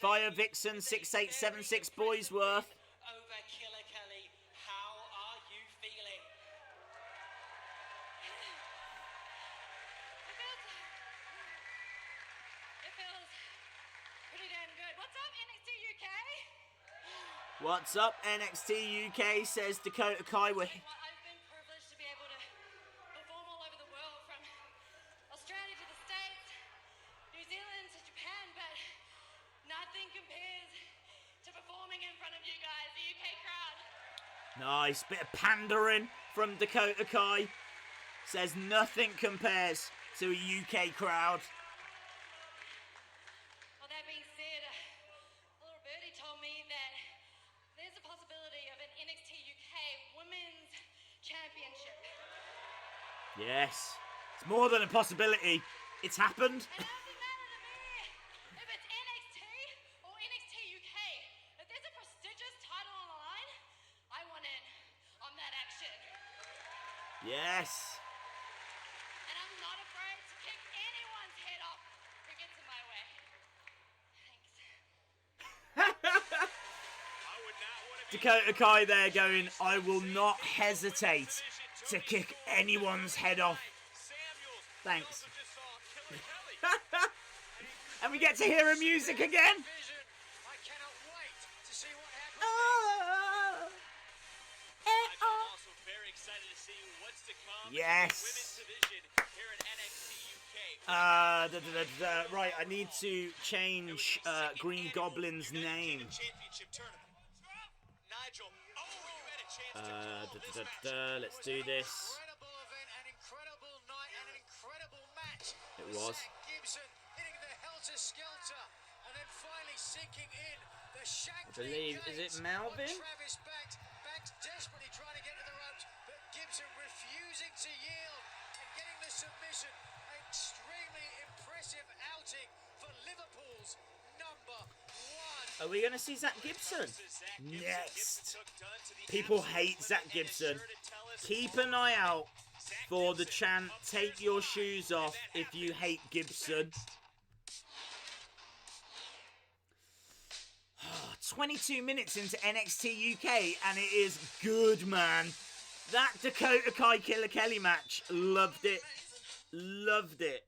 Fire Vixen 6876 Boysworth. What's up, NXT UK, says Dakota Kai. I've been privileged to be able to perform all over the world, from Australia to the States, New Zealand to Japan, but nothing compares to performing in front of you guys, the UK crowd. Nice, bit of pandering from Dakota Kai. Says nothing compares to a UK crowd. Well, that being said, a little birdie told me that there's a possibility of an NXT UK Women's Championship. Yes, it's more than a possibility. It's happened. And it doesn't matter to me if it's NXT or NXT UK. If there's a prestigious title on the line, I want in on that action. Yes. Dakota Kai there going, I will not hesitate to kick anyone's head off. Thanks. And we get to hear her music again. I cannot wait to see what happens. I'm also very excited to see what's to come. Yes. Women's division here in NXT UK. Right, I need to change Green Goblin's name. Nigel, you had a chance to call this match. Let's do this. Incredible event, an incredible night, and an incredible match. It was. Zack Gibson hitting the helter-skelter, and then finally sinking in the shank. I believe, is it Melvin? Travis Banks desperately trying to get to the ropes, but Gibson refusing to yield and getting the submission. An extremely impressive outing for Liverpool's number one. Are we going to see Zack Gibson? Next. People hate Zack Gibson. Keep an eye out for the chant, take your shoes off if you hate Gibson. 22 minutes into NXT UK and it is good, man. That Dakota Kai Killer Kelly match, loved it. Loved it.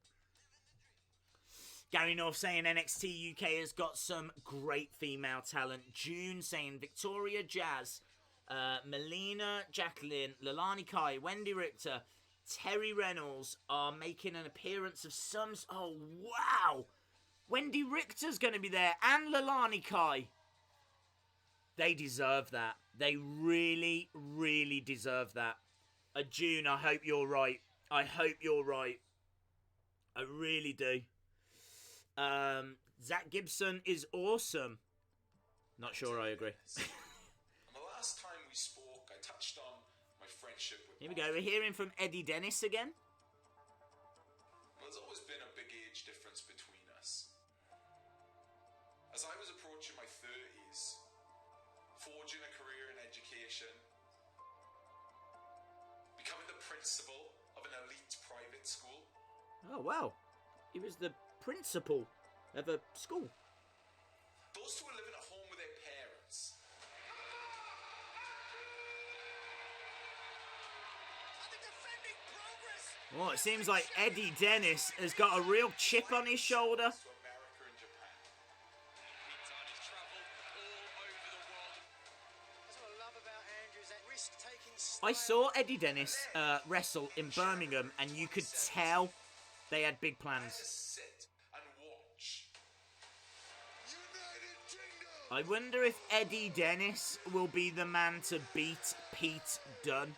Gary North saying NXT UK has got some great female talent. June saying Victoria Jazz, Melina, Jacqueline, Leilani Kai, Wendy Richter, Terry Reynolds are making an appearance of some... Oh, wow. Wendy Richter's going to be there and Leilani Kai. They deserve that. They really, really deserve that. June, I hope you're right. I hope you're right. I really do. Zack Gibson is awesome. Not sure I agree. And the last time we spoke, I touched on my friendship with Here we go. We're hearing from Eddie Dennis again. There's always been a big age difference between us. As I was approaching my 30s, forging a career in education, becoming the principal of an elite private school. Oh, wow. He was the principal of a school. Those two are living at home with their parents. Well, it seems like Eddie Dennis has got a real chip on his shoulder. To America and Japan. He's traveled all over the world. That's what I love about Andrew, is that risk-taking style. I saw Eddie Dennis wrestle in Birmingham, and you could tell they had big plans. Just sit and watch. United Kingdom. I wonder if Eddie Dennis will be the man to beat Pete Dunne.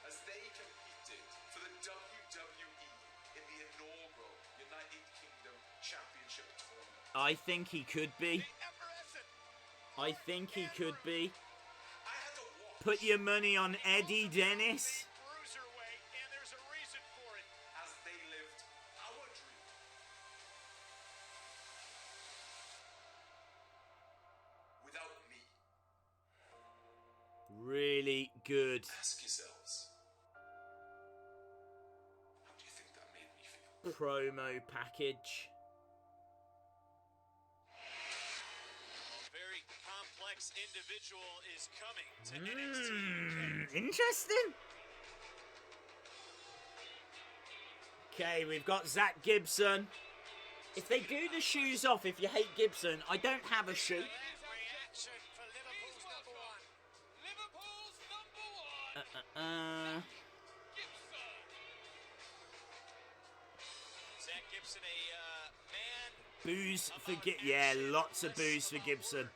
As they competed for the WWE in the inaugural United Kingdom Championship tournament. I think he could be. I think he could be. I had to watch Put your money on Eddie Dennis. Bruiserweight, and there's a reason for it. as they lived our dream. Without me. Really good Ask yourselves, how do you think that made me feel? promo package. A very complex individual is coming to NXT. Interesting. Okay, we've got Zack Gibson. If they do the shoes off, if you hate Gibson, I don't have a shoe. Reaction for Liverpool's number one. Liverpool's number one. Zack Gibson, a man. Booze for yeah, lots of booze for Gibson.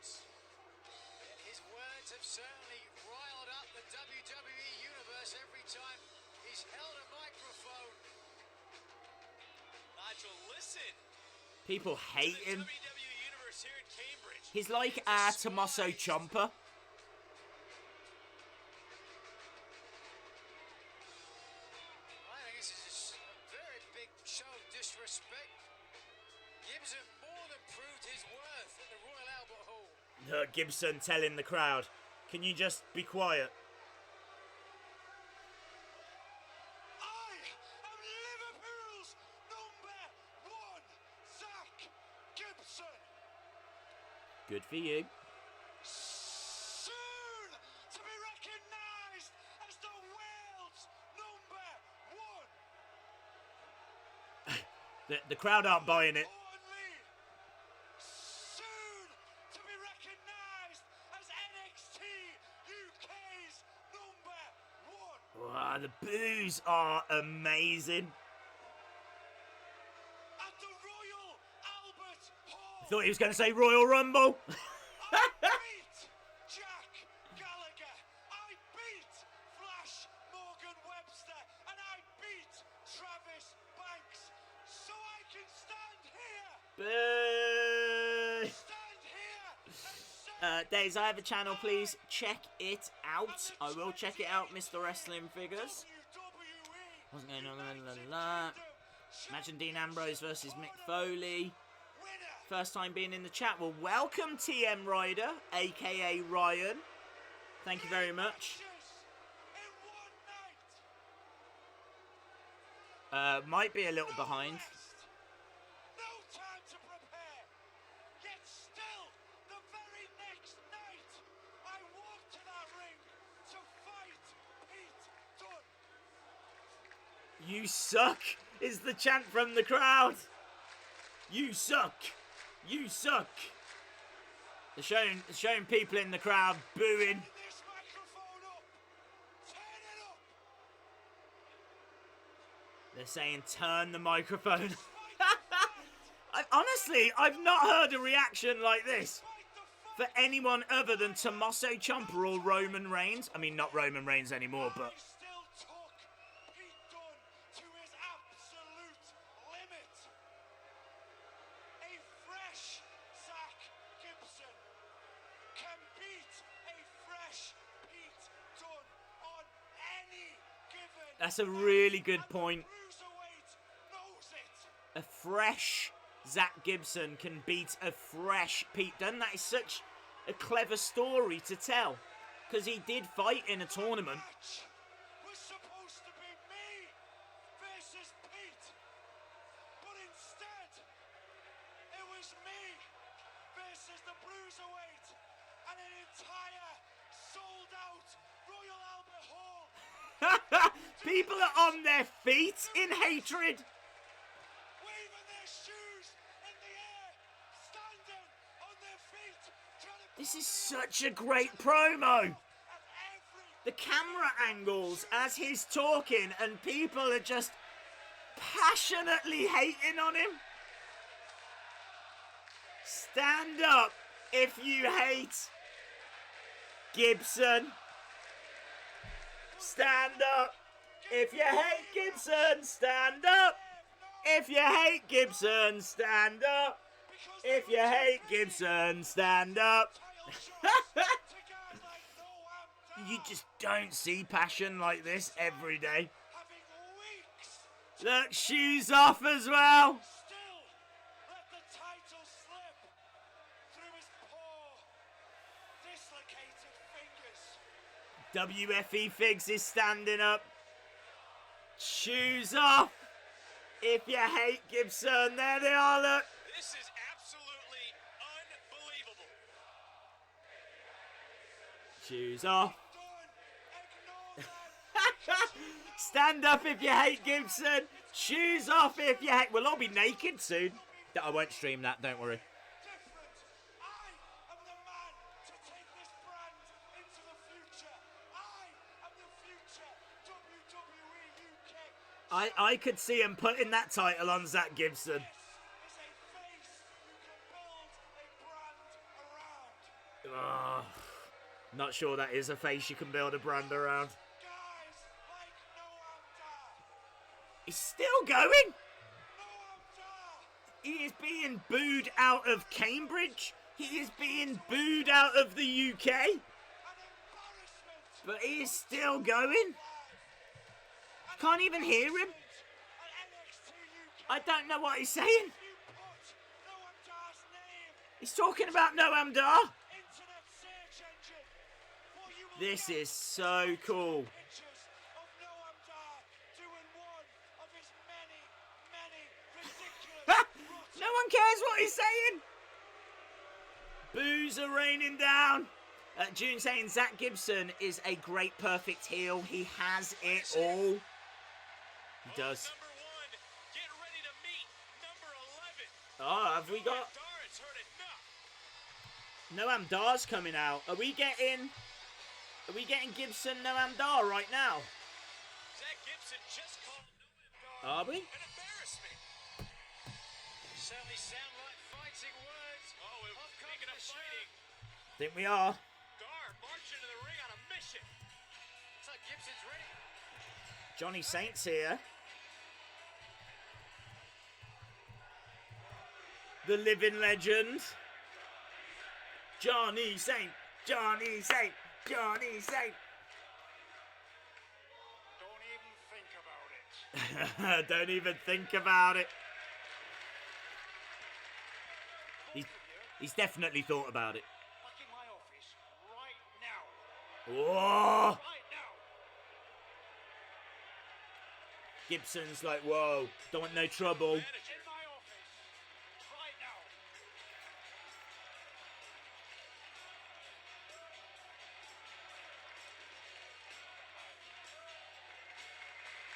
His words have certainly riled up the WWE universe every time he's held a microphone. Nigel, listen. People hate him. WWE universe here in Cambridge. He's like our Tommaso Ciampa. I think this is just a very big show of disrespect. Gibson more than proved his worth at the Royal Albert Hall. Gibson telling the crowd, can you just be quiet? I am Liverpool's number one, Zack Gibson. Good for you. Sir! The crowd aren't buying it. Soon to be recognised as NXT UK's #1. Wow, the boos are amazing. At the Royal Albert Hall. I thought he was going to say Royal Rumble. I beat Jack Gallagher. I beat Flash Morgan Webster. And I beat Travis Banks. So I can stand here. Boo! Stand here. And say Days, I have a channel, please check it out. I will check it out, Mr. Wrestling Figures. WWE What's going on? Imagine Dean Ambrose versus Mick Foley. winner. First time being in the chat. Well, welcome TM Ryder, aka Ryan. Thank you very much. In one night. Might be a little behind. No time to prepare. Yet still, the very next night, I walked to that ring to fight Pete Dunne. You suck is the chant from the crowd. You suck. You suck. They're showing people in the crowd booing. Turn this microphone up. Turn it up. They're saying turn the microphone. Honestly, I've not heard a reaction like this for anyone other than Tommaso Ciampa or Roman Reigns. I mean, not Roman Reigns anymore, but I still took Pete Dunne to his absolute limit. A fresh Zack Gibson can beat a fresh Pete Dunne on any given. that's a really good and the point. Cruiserweight knows it. A fresh Zack Gibson can beat a fresh Pete Dunne. That is such a clever story to tell, because he did fight in a tournament. Match was supposed to be me versus Pete, but instead it was me versus the Bruiserweight and an entire sold-out Royal Albert Hall, People are on their feet in hatred. waving their shoes in the air, standing on their feet, trying to This is such a great promo. at every The camera angles as he's talking and people are just passionately hating on him. Stand up if you hate Gibson. Stand up if you hate Gibson. Stand up if you hate Gibson. Stand up if you hate Gibson. Stand up. You just don't see passion like this every day. having weeks Look, shoes off as well. still let the title slip through his poor, dislocated fingers. WFE Figs is standing up. Shoes off if you hate Gibson. There they are, look. This is absolutely unbelievable. Shoes off. Dunne, ignore that. Stand up if you hate Gibson. Shoes off if you hate... We'll all be naked soon. I won't stream that, don't worry. Different. I am the man to take this brand into the future. I am the future WWE UK. I could see him putting that title on Zack Gibson. This is a face you can build a brand around. Not sure that is a face you can build a brand around. Guys like Noam Dar. He's still going. Noam Dar. He is being booed out of Cambridge. He is being booed out of the UK. An embarrassment. But he is still going. Can't even hear him. At NXT UK. I don't know what he's saying. You put Noam Dar's name He's talking about Noam Dar. internet search engine. What you will This get is so cool. pictures of Noam Dar doing one of his many, many ridiculous No one cares what he's saying. Boos are raining down. June saying Zack Gibson is a great perfect heel. He has it all. He does. Number one, get ready to meet Oh, have we got... Darren's heard enough. Noam Dar's coming out. Are we getting Gibson Noam Dar right now? Zack Gibson just called Noam Dar Are we? an embarrassment. Certainly sound like fighting words. Oh, we're speaking of fighting. Think we are. Dar marching to the ring on a mission. Looks like Gibson's ready. Johnny Saint's here. The living legend. Johnny Saint. Johnny Saint. Johnny Saint. Don't even think about it. Don't even think about it. He's definitely thought about it. Back in my office right now. Whoa! Right now. Gibson's like, whoa, don't want no trouble. In my office right now.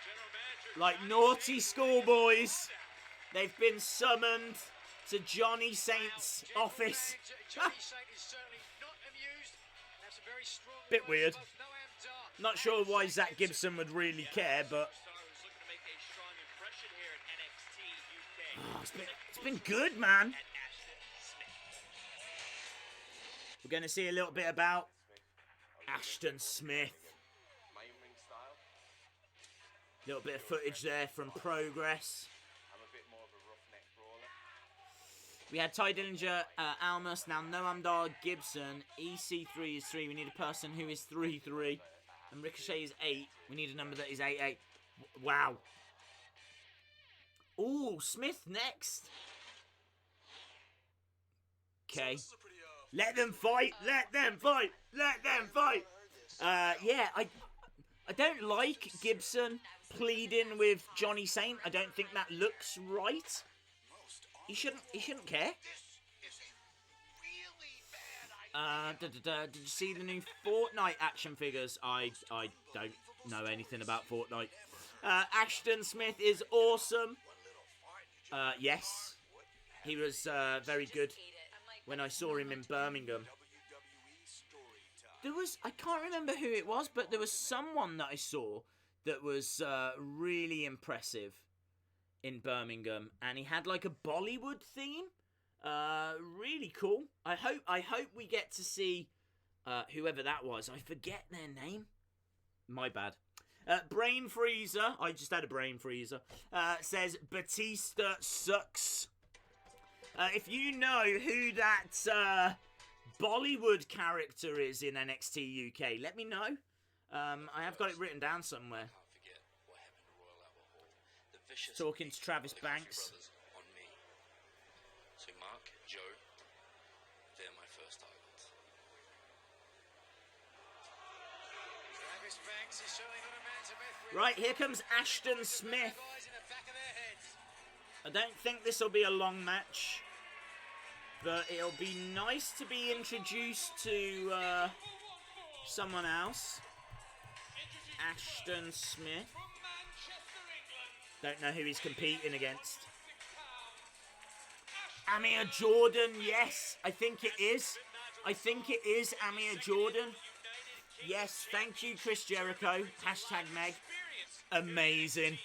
General Manager Like naughty schoolboys, they've been summoned to Johnny Saint's office. Johnny Saint is certainly not amused. That's a very strong Bit words weird. from both Noam Dar Not sure and why Zack Zack Gibson would really care, but Who's looking to make a strong impression here at NXT UK. it's been good, man. And Ashton Smith. We're going to see a little bit about Ashton Smith. Main ring style. Little bit of footage there from Progress. I'm a bit more of a roughneck brawler. We had Ty Dillinger, Almas, now Noam Dar, Gibson. EC3 is 3. We need a person who is 3-3. And Ricochet is 8. We need a number that is 8-8. Wow. Ooh, Smith next. Okay. Let them fight. Let them fight. Let them fight. Yeah, I don't like Gibson pleading with Johnny Saint. I don't think that looks right. He shouldn't care. Did you see the new Fortnite action figures? I don't know anything about Fortnite. Ashton Smith is awesome. Yes, he was very good when I saw him in Birmingham. I can't remember who it was, but there was someone that I saw that was really impressive in Birmingham, and he had like a Bollywood theme. Really cool. I hope we get to see whoever that was. I forget their name. My bad. Brain Freezer. I just had a brain freezer. Says Batista sucks. If you know who that Bollywood character is in NXT UK, let me know. I have got it written down somewhere. Talking to Travis Banks. So Mark, Joe, they're my first targets. Travis Banks is certainly not a man to mess with. Right, here comes Ashton Smith. Guys in the back of their heads. I don't think this will be a long match, but it'll be nice to be introduced to someone else. Ashton Smith. Don't know who he's competing against. Amir Jordan, yes, I think it is. I think it is Amir Jordan. Yes, thank you, Chris Jericho. Hashtag Meg. Amazing.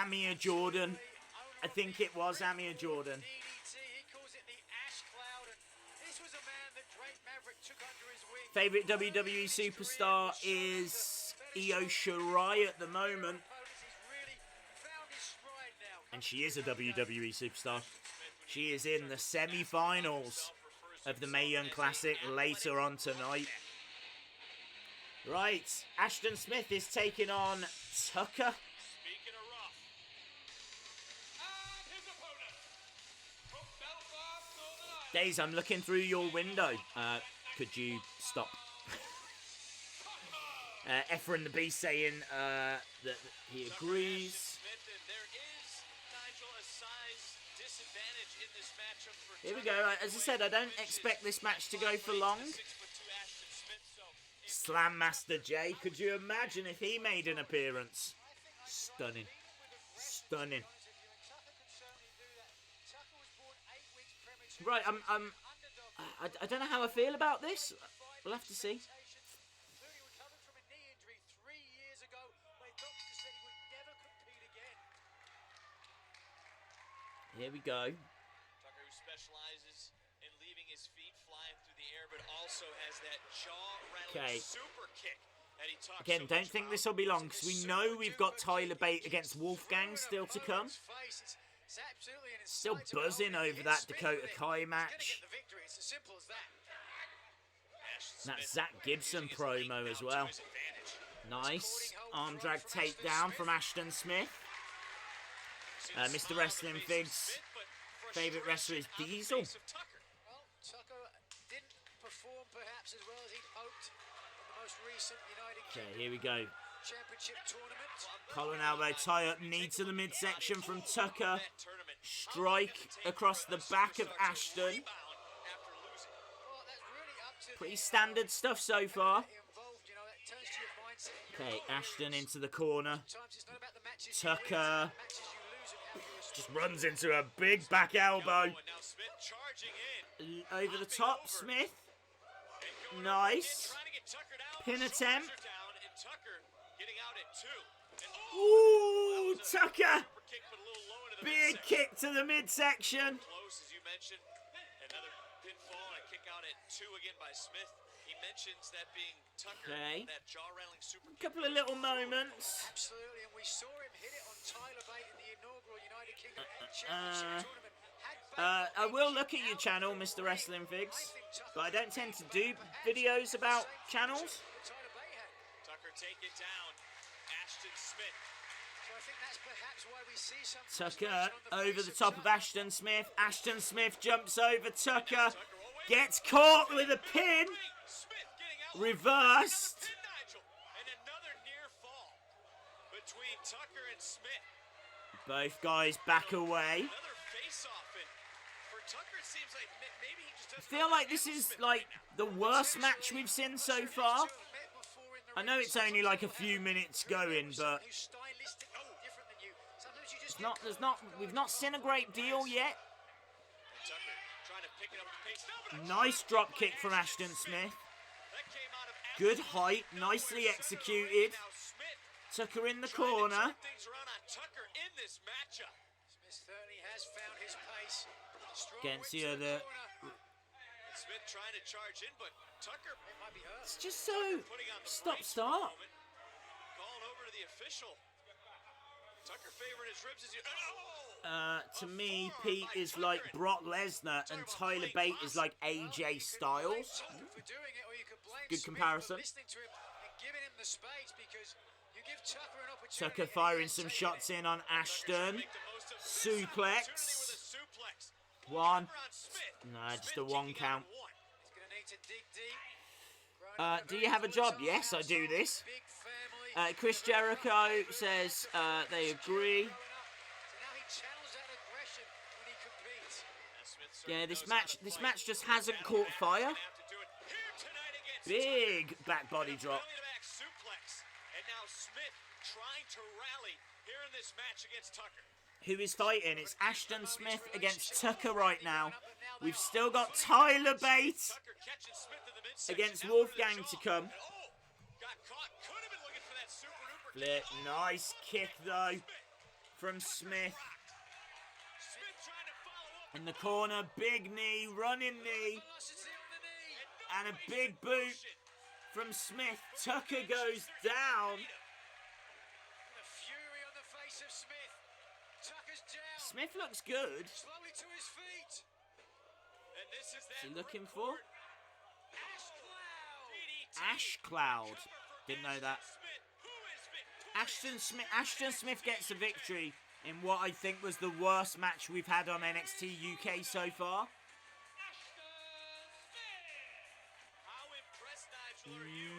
Amir Jordan. I think it was Amir Jordan. Favorite WWE superstar is Io Shirai at the moment. And she is a WWE superstar. She is in the semi-finals of the Mae Young Classic later on tonight. Right, Ashton Smith is taking on Tucker. Days, I'm looking through your window. Could you stop? Efren the Beast saying that he agrees. Here we go. As I said, I don't expect this match to go for long. Slam Master Jay. Could you imagine if he made an appearance? Stunning. Stunning. Right, I don't know how I feel about this. We'll have to see. Including recovered from a knee injury 3 years ago, where doctors said he would never compete again. Here we go. Tucker, who specializes in leaving his feet flying through the air, but also has that jaw-rattling super kick that he talks Again, so don't much think about. this will be long, because we know we've got Tyler Bate against Wolfgang still to come. Still buzzing over that Dakota Kai match. That Zack Gibson promo as well. Nice. Arm drag takedown from Ashton Smith. Mr. Wrestling Fig's favourite wrestler is Diesel. Well, Tucker didn't perform perhaps as well as he'd hoped in the most recent United Okay, here we go. Championship tournament. Collar and elbow tie up, knee to the midsection from Tucker. Strike across the back of Ashton. Pretty standard stuff so far. Okay, Ashton into the corner. Tucker just runs into a big back elbow. Over the top, Smith. Nice. Pin attempt. Ooh, Tucker. Big kick to the midsection. Close, as you mentioned. Another pinfall and a kick out at 2 again by Smith. He mentions that being Tucker, that jaw-rattling super kick. Couple of little moments. Absolutely, and we saw him hit it on Tyler Bate in the inaugural United Kingdom Championship tournament. I will look at your channel, Mr. Wrestling Figs, but I don't tend to do videos about channels. Tucker taking down Ashton Smith. So I think that's perhaps why we see some Tucker over the top of Ashton Smith. Ashton Smith jumps over Tucker. Gets caught with a pin. Reversed. And another near fall between Tucker and Smith. Both guys back away. Another face-off, and for Tucker it seems like maybe he just I feel like this is like the worst match we've seen so far. I know it's only like a few minutes going, but we've not seen a great deal yet. Nice drop kick from Ashton Smith. Good height, nicely executed. Tucker in the corner. Against the other. Smith trying to charge in, but Tucker might be hurt. It's just so stop-start. Calling over to the official. Tucker favoring his ribs as you. To me, Pete is like Brock Lesnar and Tyler Bate is like AJ Styles. Good comparison. Tucker firing some shots in on Ashton. Suplex. One. No, just a 1 count. Do you have a job? Yes, I do this. Chris Jericho says they agree. Yeah, this match just hasn't caught fire. Big back body drop. And now Smith trying to rally here in this match against Tucker. Who is fighting? It's Ashton Smith against Tucker right now. We've still got Tyler Bate against Wolfgang to come. Flip, nice kick though from Smith. In the corner, big knee, running knee, and a big boot from Smith. Tucker goes down. Smith looks good. What's he looking for? Ash Cloud. Didn't know that. Ashton Smith gets the victory in what I think was the worst match we've had on NXT UK so far.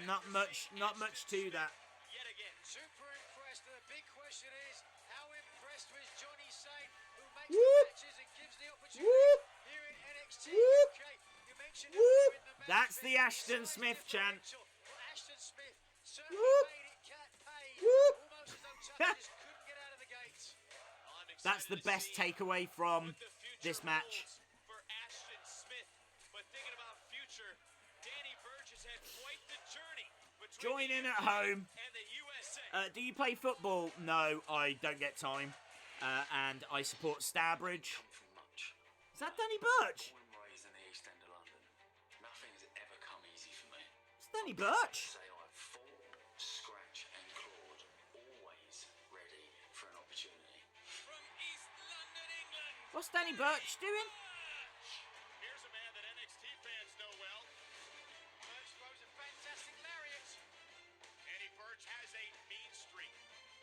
Not much to that. Super impressed. The big question is, how impressed was Johnny Saint, who makes matches and gives the opportunity here in NXT UK? You mentioned That's the Ashton Smith chant. Ashton Smith certainly made it paid. Almost as though Tucker just couldn't get out of the gates. That's the best takeaway from this match. For Ashton joining at home. And the USA. Do you play football? No, I don't get time. And I support Starbridge. Is that Danny Birch? Born and raised in the East End of London. Nothing's ever come easy for me. It's Danny Birch. Say I've fought, scratched and clawed, always ready for an opportunity. From East London, England. What's Danny Birch doing? Here's a man that NXT fans know well. Birch throws a fantastic lariat. Eddie Birch has a mean streak.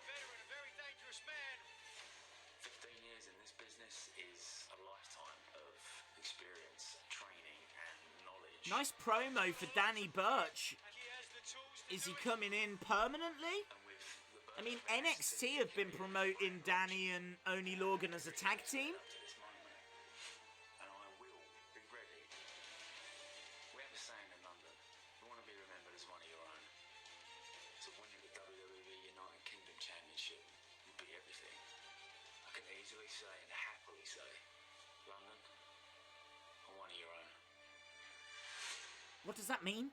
Veteran, a very dangerous man. 15 years in this business is a lifetime of experience, training and knowledge. Nice promo for Danny Birch. He has the tools to Is he do it. coming in permanently? And with the I mean, NXT have been promoting Danny and Oni Logan as a tag team. up to this moment, and I will be ready. We have a saying in London: you want to be remembered as one of your own. So winning the WWE United Kingdom Championship would be everything. I can easily say and happily say, London, I'm one of your own. What does that mean?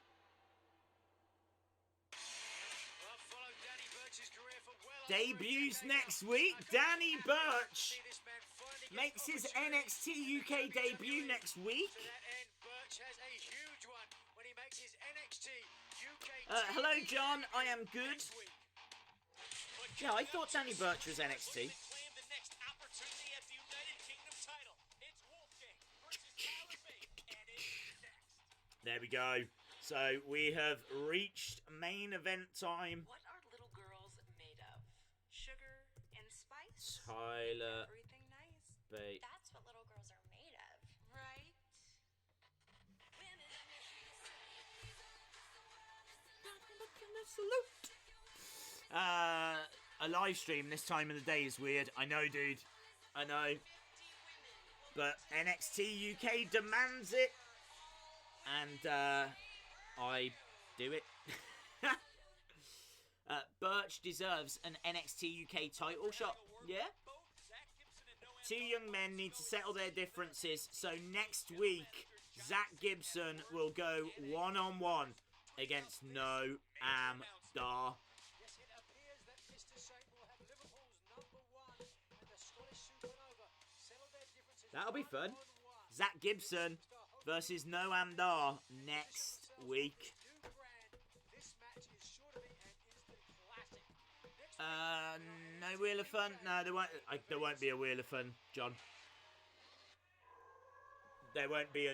I've followed Danny Birch's career for well over a Debuts decade next now. week. I couldn't Danny be happier to Birch see this man finally get makes an his opportunity. NXT UK debut next week. To that end, Birch has a huge one when he makes his NXT UK Hello, TV John. debut I am good. next week. Yeah, I thought Danny Birch was NXT. Claim the next opportunity at the United Kingdom title. It's Wolfgang versus Tyler Bate, and it's next. There we go. So we have reached main event time. What are little girls made of? Sugar and spice? Tyler Everything nice, Bate. That's what little girls are made of. right? A live stream this time of the day is weird. I know, dude. I know. But NXT UK demands it. And I do it. Birch deserves an NXT UK title shot. Yeah? Zack Gibson and no Two young men need to settle their differences. So next week, Zack Gibson will go one-on-one against No Am Dar. Yes, it appears that Mr. Saint will have Liverpool's number one and the Scottish Supernova settle their differences. That'll be fun. one-on-one. Zack Gibson versus No Am Dar next week. New brand. This match is sure to be an instant classic. Next No Wheel of Fun. No, there won't be a Wheel of Fun, John. There won't be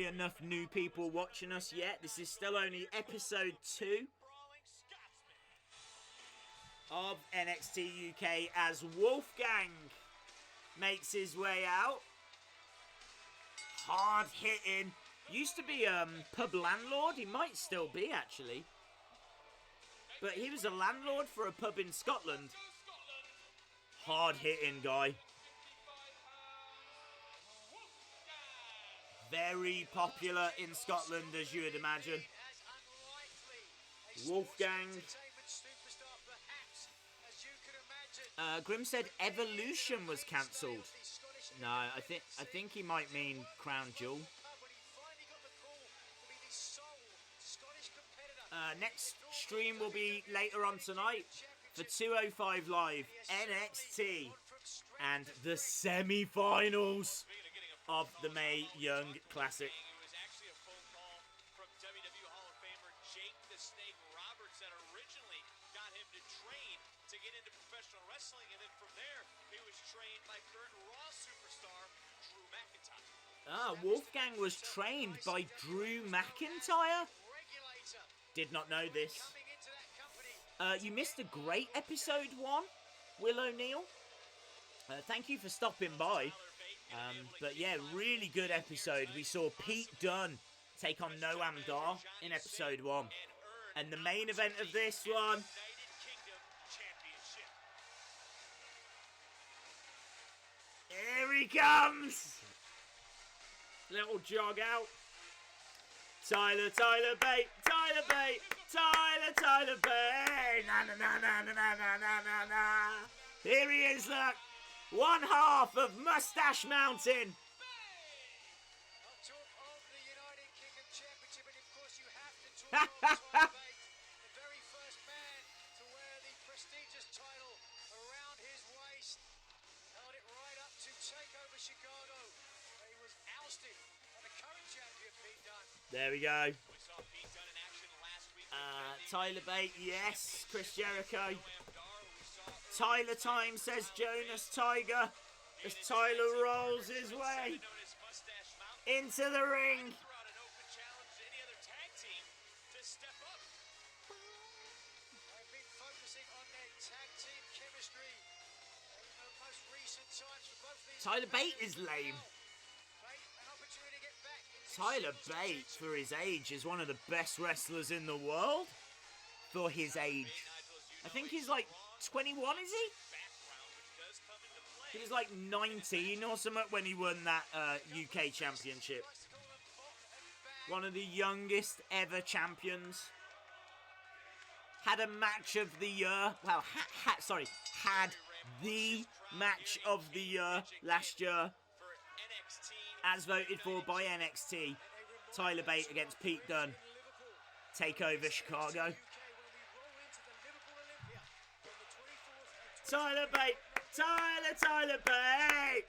enough new people watching us yet. This is still only episode 2 brawling Scotsman. of NXT UK as Wolfgang makes his way out. Hard hitting. Used to be pub landlord. He might still be actually. But he was a landlord for a pub in Scotland. Hard hitting guy. Very popular in Scotland, as you would imagine. as unlikely a Wolfgang. sports entertainment superstar, perhaps, as you could imagine. Grim said Evolution was cancelled. The Scottish No, I think he might mean Crown Jewel. but he finally got the call to be the sole Scottish competitor. Next stream will be later on tonight for 205 Live NXT and the semi-finals of the Mae Young Classic. It was actually a phone call from WWE Hall of Famer Jake the Snake Roberts that originally got him to train to get into professional wrestling, and then from there he was trained by current Raw superstar Drew McIntyre. Wolfgang was trained by Drew McIntyre? Regulator Did not know this. coming into that company. You missed a great episode 1, Will O'Neill. Thank you for stopping by. But yeah, really good episode. We saw Pete Dunne take on No Am Dar in episode 1. And the main event of this one, United Kingdom Championship. here he comes! Little jog out. Tyler Bate, Tyler Bate, Tyler Bate. Na na na na na na na na na. Here he is, look. One half of Mustache Mountain. I'll talk of the United Kingdom Championship, and of course you have to talk of Tyler Bate, the There we go. We saw Pete Dunne in action last week. Tyler Bate, yes. Chris Jericho. We saw Tyler time, says Jonas Tiger. As Tyler rolls his way known as Mustache Mountain. into the ring. Throw out an open challenge to any other tag team to step up. They've been focusing on their tag team chemistry in the most recent times for both these. Tyler Bate is lame. An opportunity to get back into Tyler singles Bate, contention. for his age, is one of the best wrestlers in the world. For his age. I think he's like 21, is he? Background, which does come into play. He was like 19 or something when he won that UK championship. Likes to call them bot and bang. One of the youngest ever champions. Had a match of the year. Well, had the match of the year last year, For NXT, as voted for by NXT. Tyler Bate against Pete Dunne. Take over Chicago. Tyler Bate! Tyler Bate!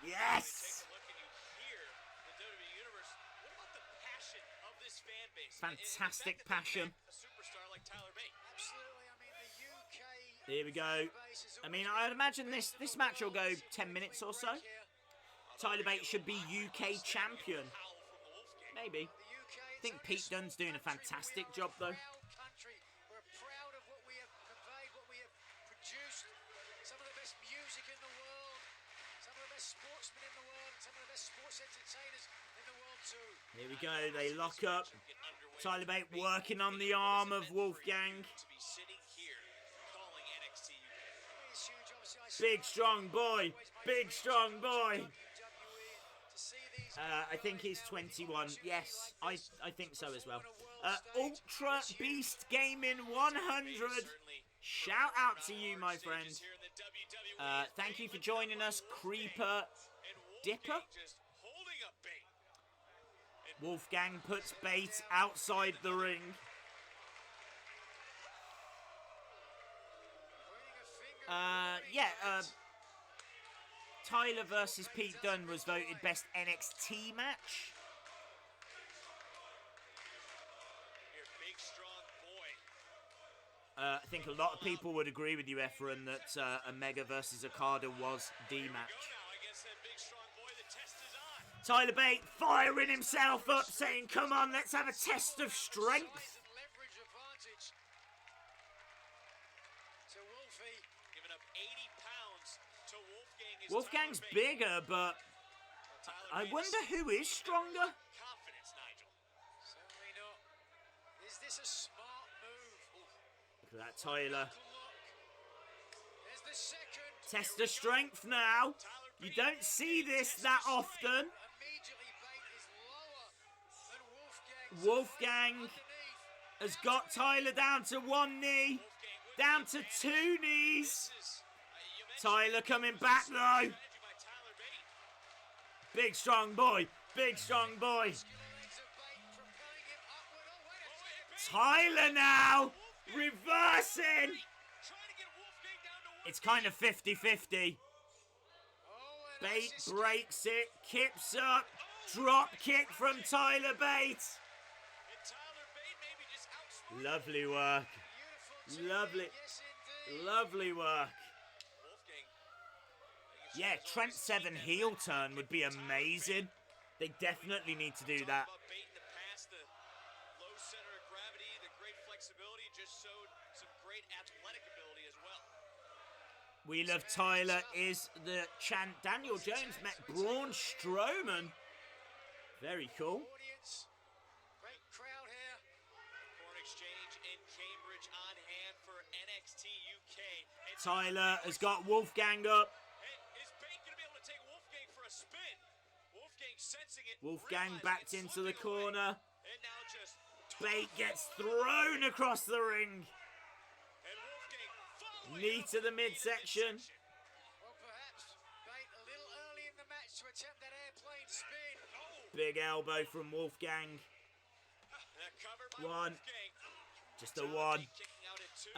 Yes! take a look and you hear the WWE Universe. What about the passion of this fan base? Fantastic And the fact that passion. they picked a superstar like Tyler Bate. Absolutely, I mean the UK. Here we go. I mean, I'd imagine this match will go 10 minutes or so. Tyler Bate should be UK champion. Howl from the Wolfgang. Maybe. I think Pete Dunne's doing a fantastic job, though. Country. We're proud of what we have conveyed, what we have produced. Some of the best music in the world, some of the best sportsmen in the world, and some of the best sports entertainers in the world too. Here we go. They lock up. Get underway. Tyler Bate working on the arm of Wolfgang. To be sitting here calling NXT UK. It's huge, obviously. I Big strong boy. Big strong boy. WWE to see these I think he's 21. Yes, I think so as well. Ultra Beast Gaming 100. Shout out to you, my friend. Here in the WWE. Thank you for joining us, Creeper And Dipper. Wolfgang just holding up Bate. Wolfgang puts Bate outside the ring. Tyler versus Pete Dunne was voted best NXT match. Here, big strong boy. I think a lot of people would agree with you, Efren, that Omega versus Okada was the Go match. now. I guess that big strong boy. The test is on. Tyler Bate firing himself up, saying, "Come on, let's have a test of strength." size and leverage advantage to Wolfie. Giving up 80 pounds to Wolfgang. Is Wolfgang's Tyler Bate. bigger, but Tyler I Bate wonder is who is stronger. confidence, Nigel. Certainly not. Is this a smart move? Look at that, Tyler. Look. There's the second. Test of strength now. You don't see this that often. Immediately Bate is lower than Wolfgang. Wolfgang Underneath. has got Tyler down to one knee, down to two knees. You mentioned Tyler coming back though. strategy by Tyler Bate. Big strong boy, big strong boy. Legs of Bate propelling him upward. Oh, wait a second. Tyler now reversing. Trying to get Wolfgang down to one. It's kind of 50-50. Oh, and Bate that's his breaks it, kips up, drop kick from Tyler Bate. And Tyler Bate maybe just outsmarted Lovely work, beautiful lovely, technique. Yes, indeed. lovely work. Wolfgang. Yeah, Trent Seven heel turn would be amazing. They definitely need to do that. About Bate in the past, the low center of gravity, the great flexibility, just showed some great athletic ability as well. We Love Tyler is the chant. Daniel Jones met Braun Strowman. Very cool. Audience. Great crowd here. Foreign Exchange in Cambridge on hand for NXT UK. And Tyler has got Wolfgang up. Is Bate going to be able to take Wolfgang for a spin? Wolfgang sensing it. Wolfgang realizing backed it's into the slipping away, corner. And now just Bate gets thrown across the ring. and Wolfgang following Knee up to the with a knee midsection. Well, perhaps Bate a little early in the match to attempt that airplane spin. Oh, Big elbow from Wolfgang. that cover by One. Wolfgang. Just a one. Kicking out at two.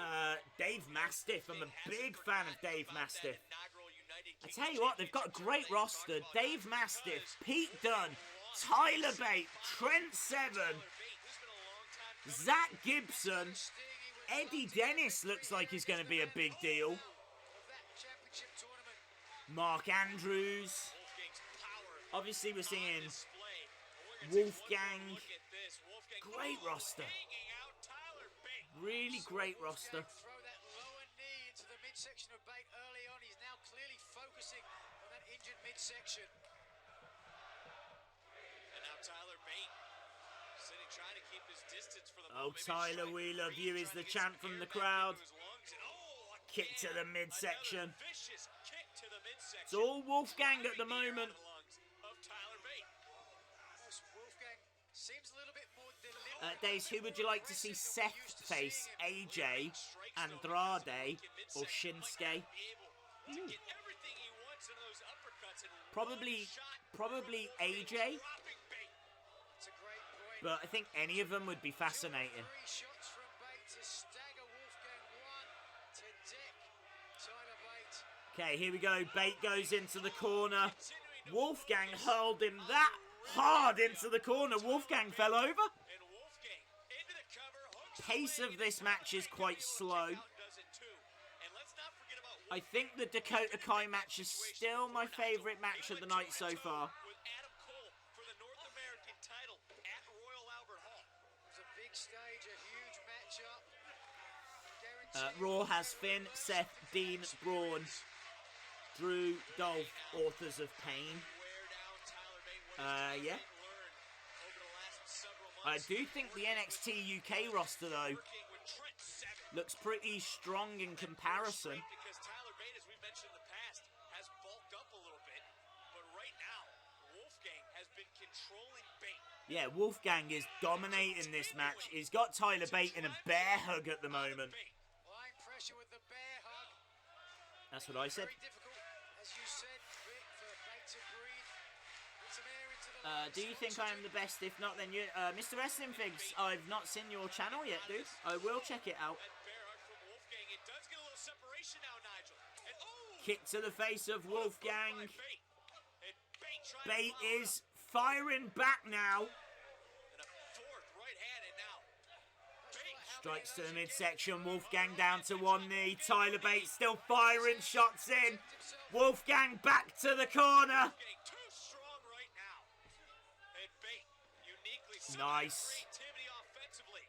Dave Mastiff. I'm a big fan of Dave Mastiff. Inaugural United I tell you what, they've got a great roster. Dave Mastiff, Pete Dunne, Tyler Bate, Trent Seven, Zack Gibson, Eddie Dennis looks like he's going to be a big deal. Mark Andrews. Obviously, we're seeing Wolfgang. Great roster. Really great roster. Throw that lower knee into the midsection of Bate early on. He's now clearly focusing on that injured midsection. And now Tyler Bate sitting, trying to keep his distance for the Oh, moment. Tyler, we love you is the chant from the crowd. Kick to the midsection. Vicious kick to the midsection. It's all Wolfgang at the moment. Of Tyler Bate. Wolfgang seems a little bit more deliberate. Days, who would you like to see Seth face? AJ, Andrade, or Shinsuke? Probably AJ. But I think any of them would be fascinating. 3 shots from Bate to stagger Wolfgang, 1 to Dick. Tyler Bate. Okay, here we go. Bate goes into the corner. Wolfgang hurled him that hard into the corner. Wolfgang fell over. Pace of this match is quite slow. I think the Dakota Kai match is still my favourite match of the night so far. Raw has Finn, Seth, Dean, Braun, Drew, Dolph, Authors of Pain. Yeah. I do think the NXT UK roster, though, looks pretty strong in comparison. Because Tyler Bate, as we mentioned in the past, has bulked up a little bit. But right now, Wolfgang has been controlling Bate. Yeah, Wolfgang is dominating this match. He's got Tyler Bate in a bear hug at the moment. Line pressure with the bear hug. That's what I said. Very difficult, as you said, for Bate to breathe. Put some air into the Do you think I am the best? If not, then you... Mr. Wrestling Figs, I've not seen your channel yet, dude. I will check it out. It does get a little separation now, Nigel. And, Kick to the face of Wolfgang. Bate is is firing back now. and a fourth right-handed now. Bate Strikes to the midsection. Wolfgang down to one knee. Tyler Bate still firing shots in. Wolfgang back to the corner. getting too strong right now. And Bate uniquely Nice. creativity offensively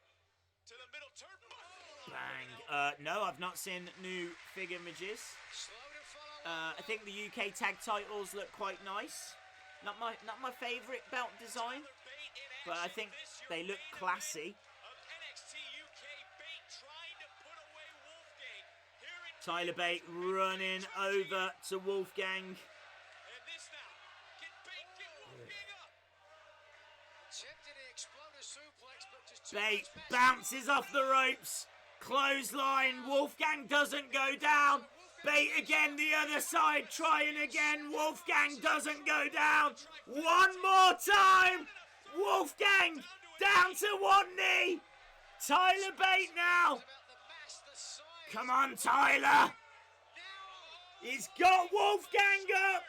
to the middle turnbuckle. Bang. No, I've not seen new fig images. slow to follow. I think the UK tag titles look quite nice. Not my favourite belt design, but I think they look classy. Tyler Bate running over to Wolfgang. Attempted to explode a suplex, but just too Bate much bounces off the ropes. Clothesline. Wolfgang doesn't go down. Bate again the other side. Trying again. Wolfgang doesn't go down. One more time. Wolfgang down to one knee. Tyler Bate now. about the mass, the size. Come on, Tyler. He's got Wolfgang up.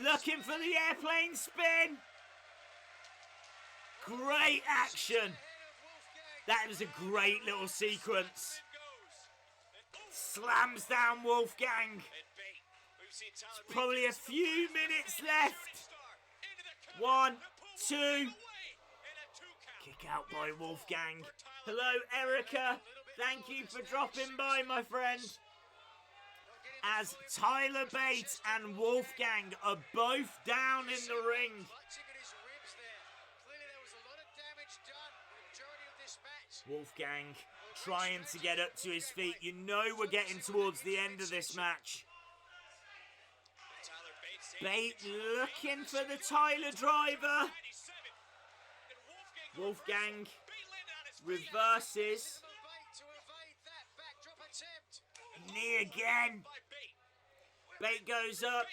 Looking for the airplane spin. Great action. That was a great little sequence. Slams down Wolfgang. Probably a few minutes left. 1, 2. Kick out by Wolfgang. Hello, Erica. Thank you for dropping by, my friend. As Tyler Bate and Wolfgang are both down in the ring. Clutching at his ribs there. Clearly there was a lot of damage done for the majority of this match. Wolfgang trying to get up to his feet. You know we're getting towards the end of this match. Bate looking for the Tyler driver. Wolfgang reverses. Bate to evade that backdrop attempt. Knee again. Bate goes up.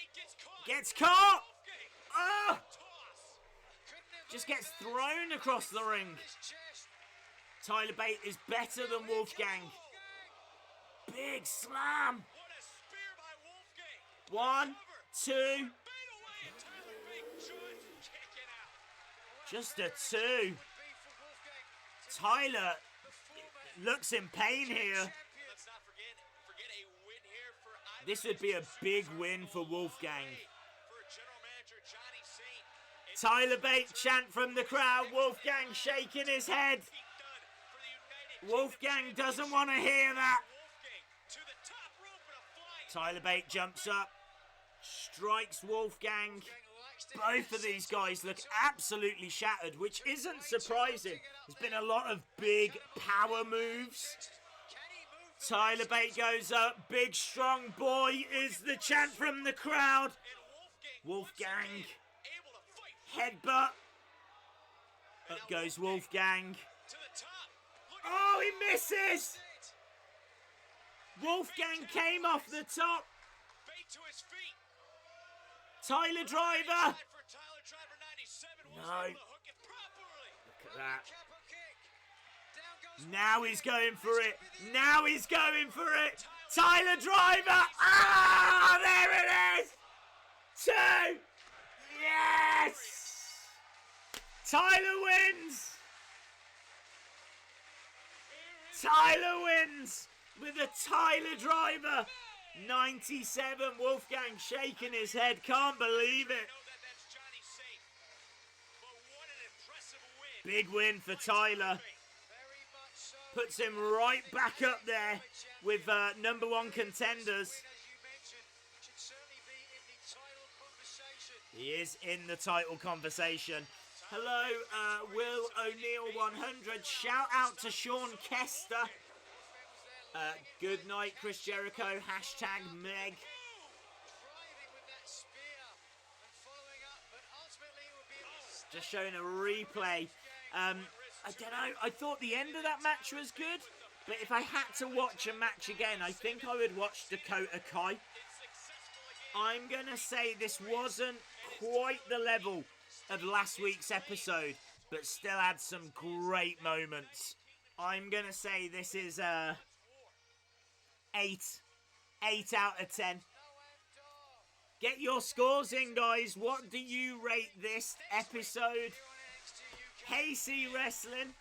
Gets caught. Oh! Just gets thrown across the ring. Tyler Bate is better than Wolfgang. Big slam. 1, 2. Just a 2. Tyler looks in pain here. Let's not forget a win here for either This would be a big win for Wolfgang. for General Manager Johnny Saint. Tyler Bate chant from the crowd. Wolfgang shaking his head. Wolfgang doesn't want to hear that. Tyler Bate jumps up, strikes Wolfgang. Both of these guys look absolutely shattered, which isn't surprising. There's been a lot of big power moves. Tyler Bate goes up. Big strong boy is the chant from the crowd. Wolfgang. Headbutt. Up goes Wolfgang. Oh, he misses! Wolfgang came off the top. Tyler Driver. No. Look at that. Now he's going for it. Now he's going for it. Tyler Driver. Ah, there it is. 2. Yes. Tyler wins. Tyler wins with a Tyler Driver. 97. Wolfgang shaking his head. Can't believe it. Big win for Tyler. Puts him right back up there with #1 contenders. He is in the title conversation. Hello, Will O'Neill 100. Shout out to Sean Kester. Good night, Chris Jericho. #Meg. Just showing a replay. I don't know. I thought the end of that match was good, but if I had to watch a match again, I think I would watch Dakota Kai. I'm going to say this wasn't quite the level of last week's episode, but still had some great moments. I'm going to say this is 8. 8 out of 10. Get your scores in, guys. What do you rate this episode? Casey Wrestling.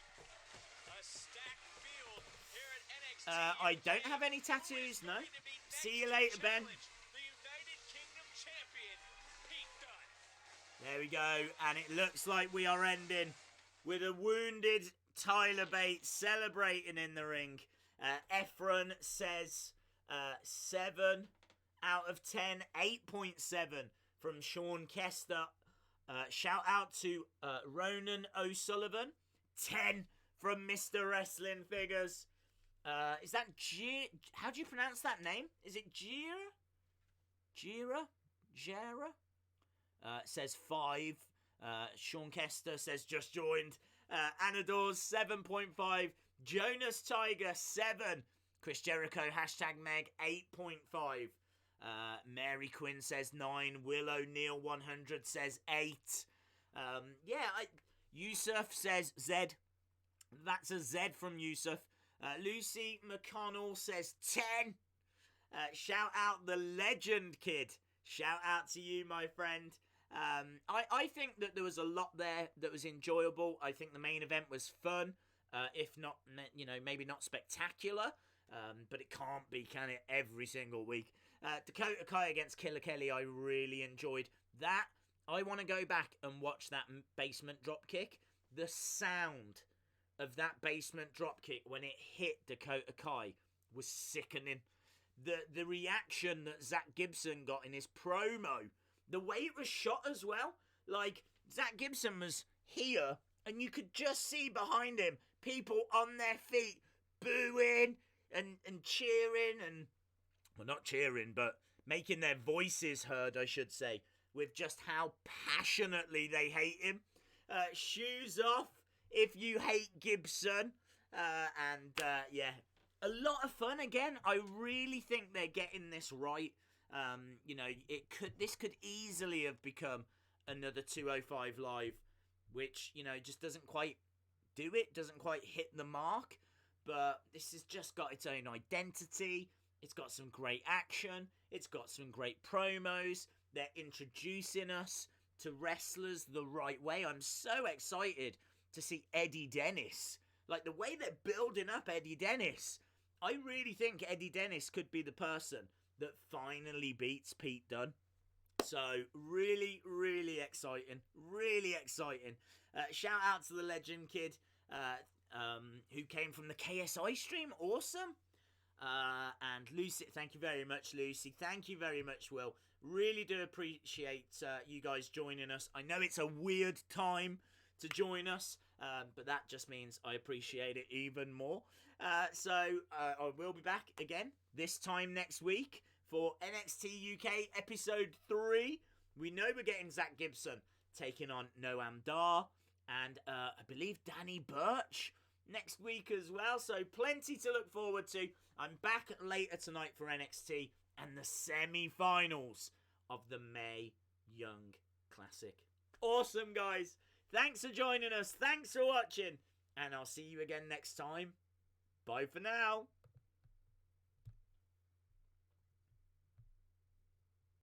I don't have any tattoos, no. See you later, Ben. There we go, and it looks like we are ending with a wounded Tyler Bate celebrating in the ring. Efron says 7 out of 10, 8.7 from Sean Kester. Shout out to Ronan O'Sullivan, 10 from Mr. Wrestling Figures. Is that how do you pronounce that name? Is it Jira? Jera? Says 5. Sean Kester says just joined. Anadors 7.5. Jonas Tiger 7. Chris Jericho #Meg 8.5. Mary Quinn says 9. Will O'Neill 100 says 8. Yusuf says Z. That's a Z from Yusuf. Lucy McConnell says 10. Shout out the Legend Kid. Shout out to you, my friend. I think that there was a lot there that was enjoyable. I think the main event was fun, if not, maybe not spectacular, but it can't be, can it, every single week. Dakota Kai against Killer Kelly, I really enjoyed that. I want to go back and watch that basement dropkick. The sound of that basement dropkick when it hit Dakota Kai was sickening. The reaction that Zack Gibson got in his promo, the way it was shot as well, like Zack Gibson was here and you could just see behind him people on their feet booing and cheering and, well, not cheering, but making their voices heard, I should say, with just how passionately they hate him. Shoes off if you hate Gibson. A lot of fun again. I really think they're getting this right. This could easily have become another 205 Live, which, just doesn't quite do it, doesn't quite hit the mark. But this has just got its own identity. It's got some great action. It's got some great promos. They're introducing us to wrestlers the right way. I'm so excited to see Eddie Dennis. Like, the way they're building up Eddie Dennis, I really think Eddie Dennis could be the person that finally beats Pete Dunne. So, really, really exciting. Really exciting. Shout out to the Legend Kid, who came from the KSI stream. Awesome. And Lucy, thank you very much, Lucy. Thank you very much, Will. Really do appreciate you guys joining us. I know it's a weird time to join us, but that just means I appreciate it even more. So I will be back again this time next week for NXT UK episode 3. We know we're getting Zack Gibson taking on Noam Dar and I believe Danny Burch next week as well. So plenty to look forward to. I'm back later tonight for NXT and the semi-finals of the Mae Young Classic. Awesome, guys. Thanks for joining us. Thanks for watching. And I'll see you again next time. Bye for now.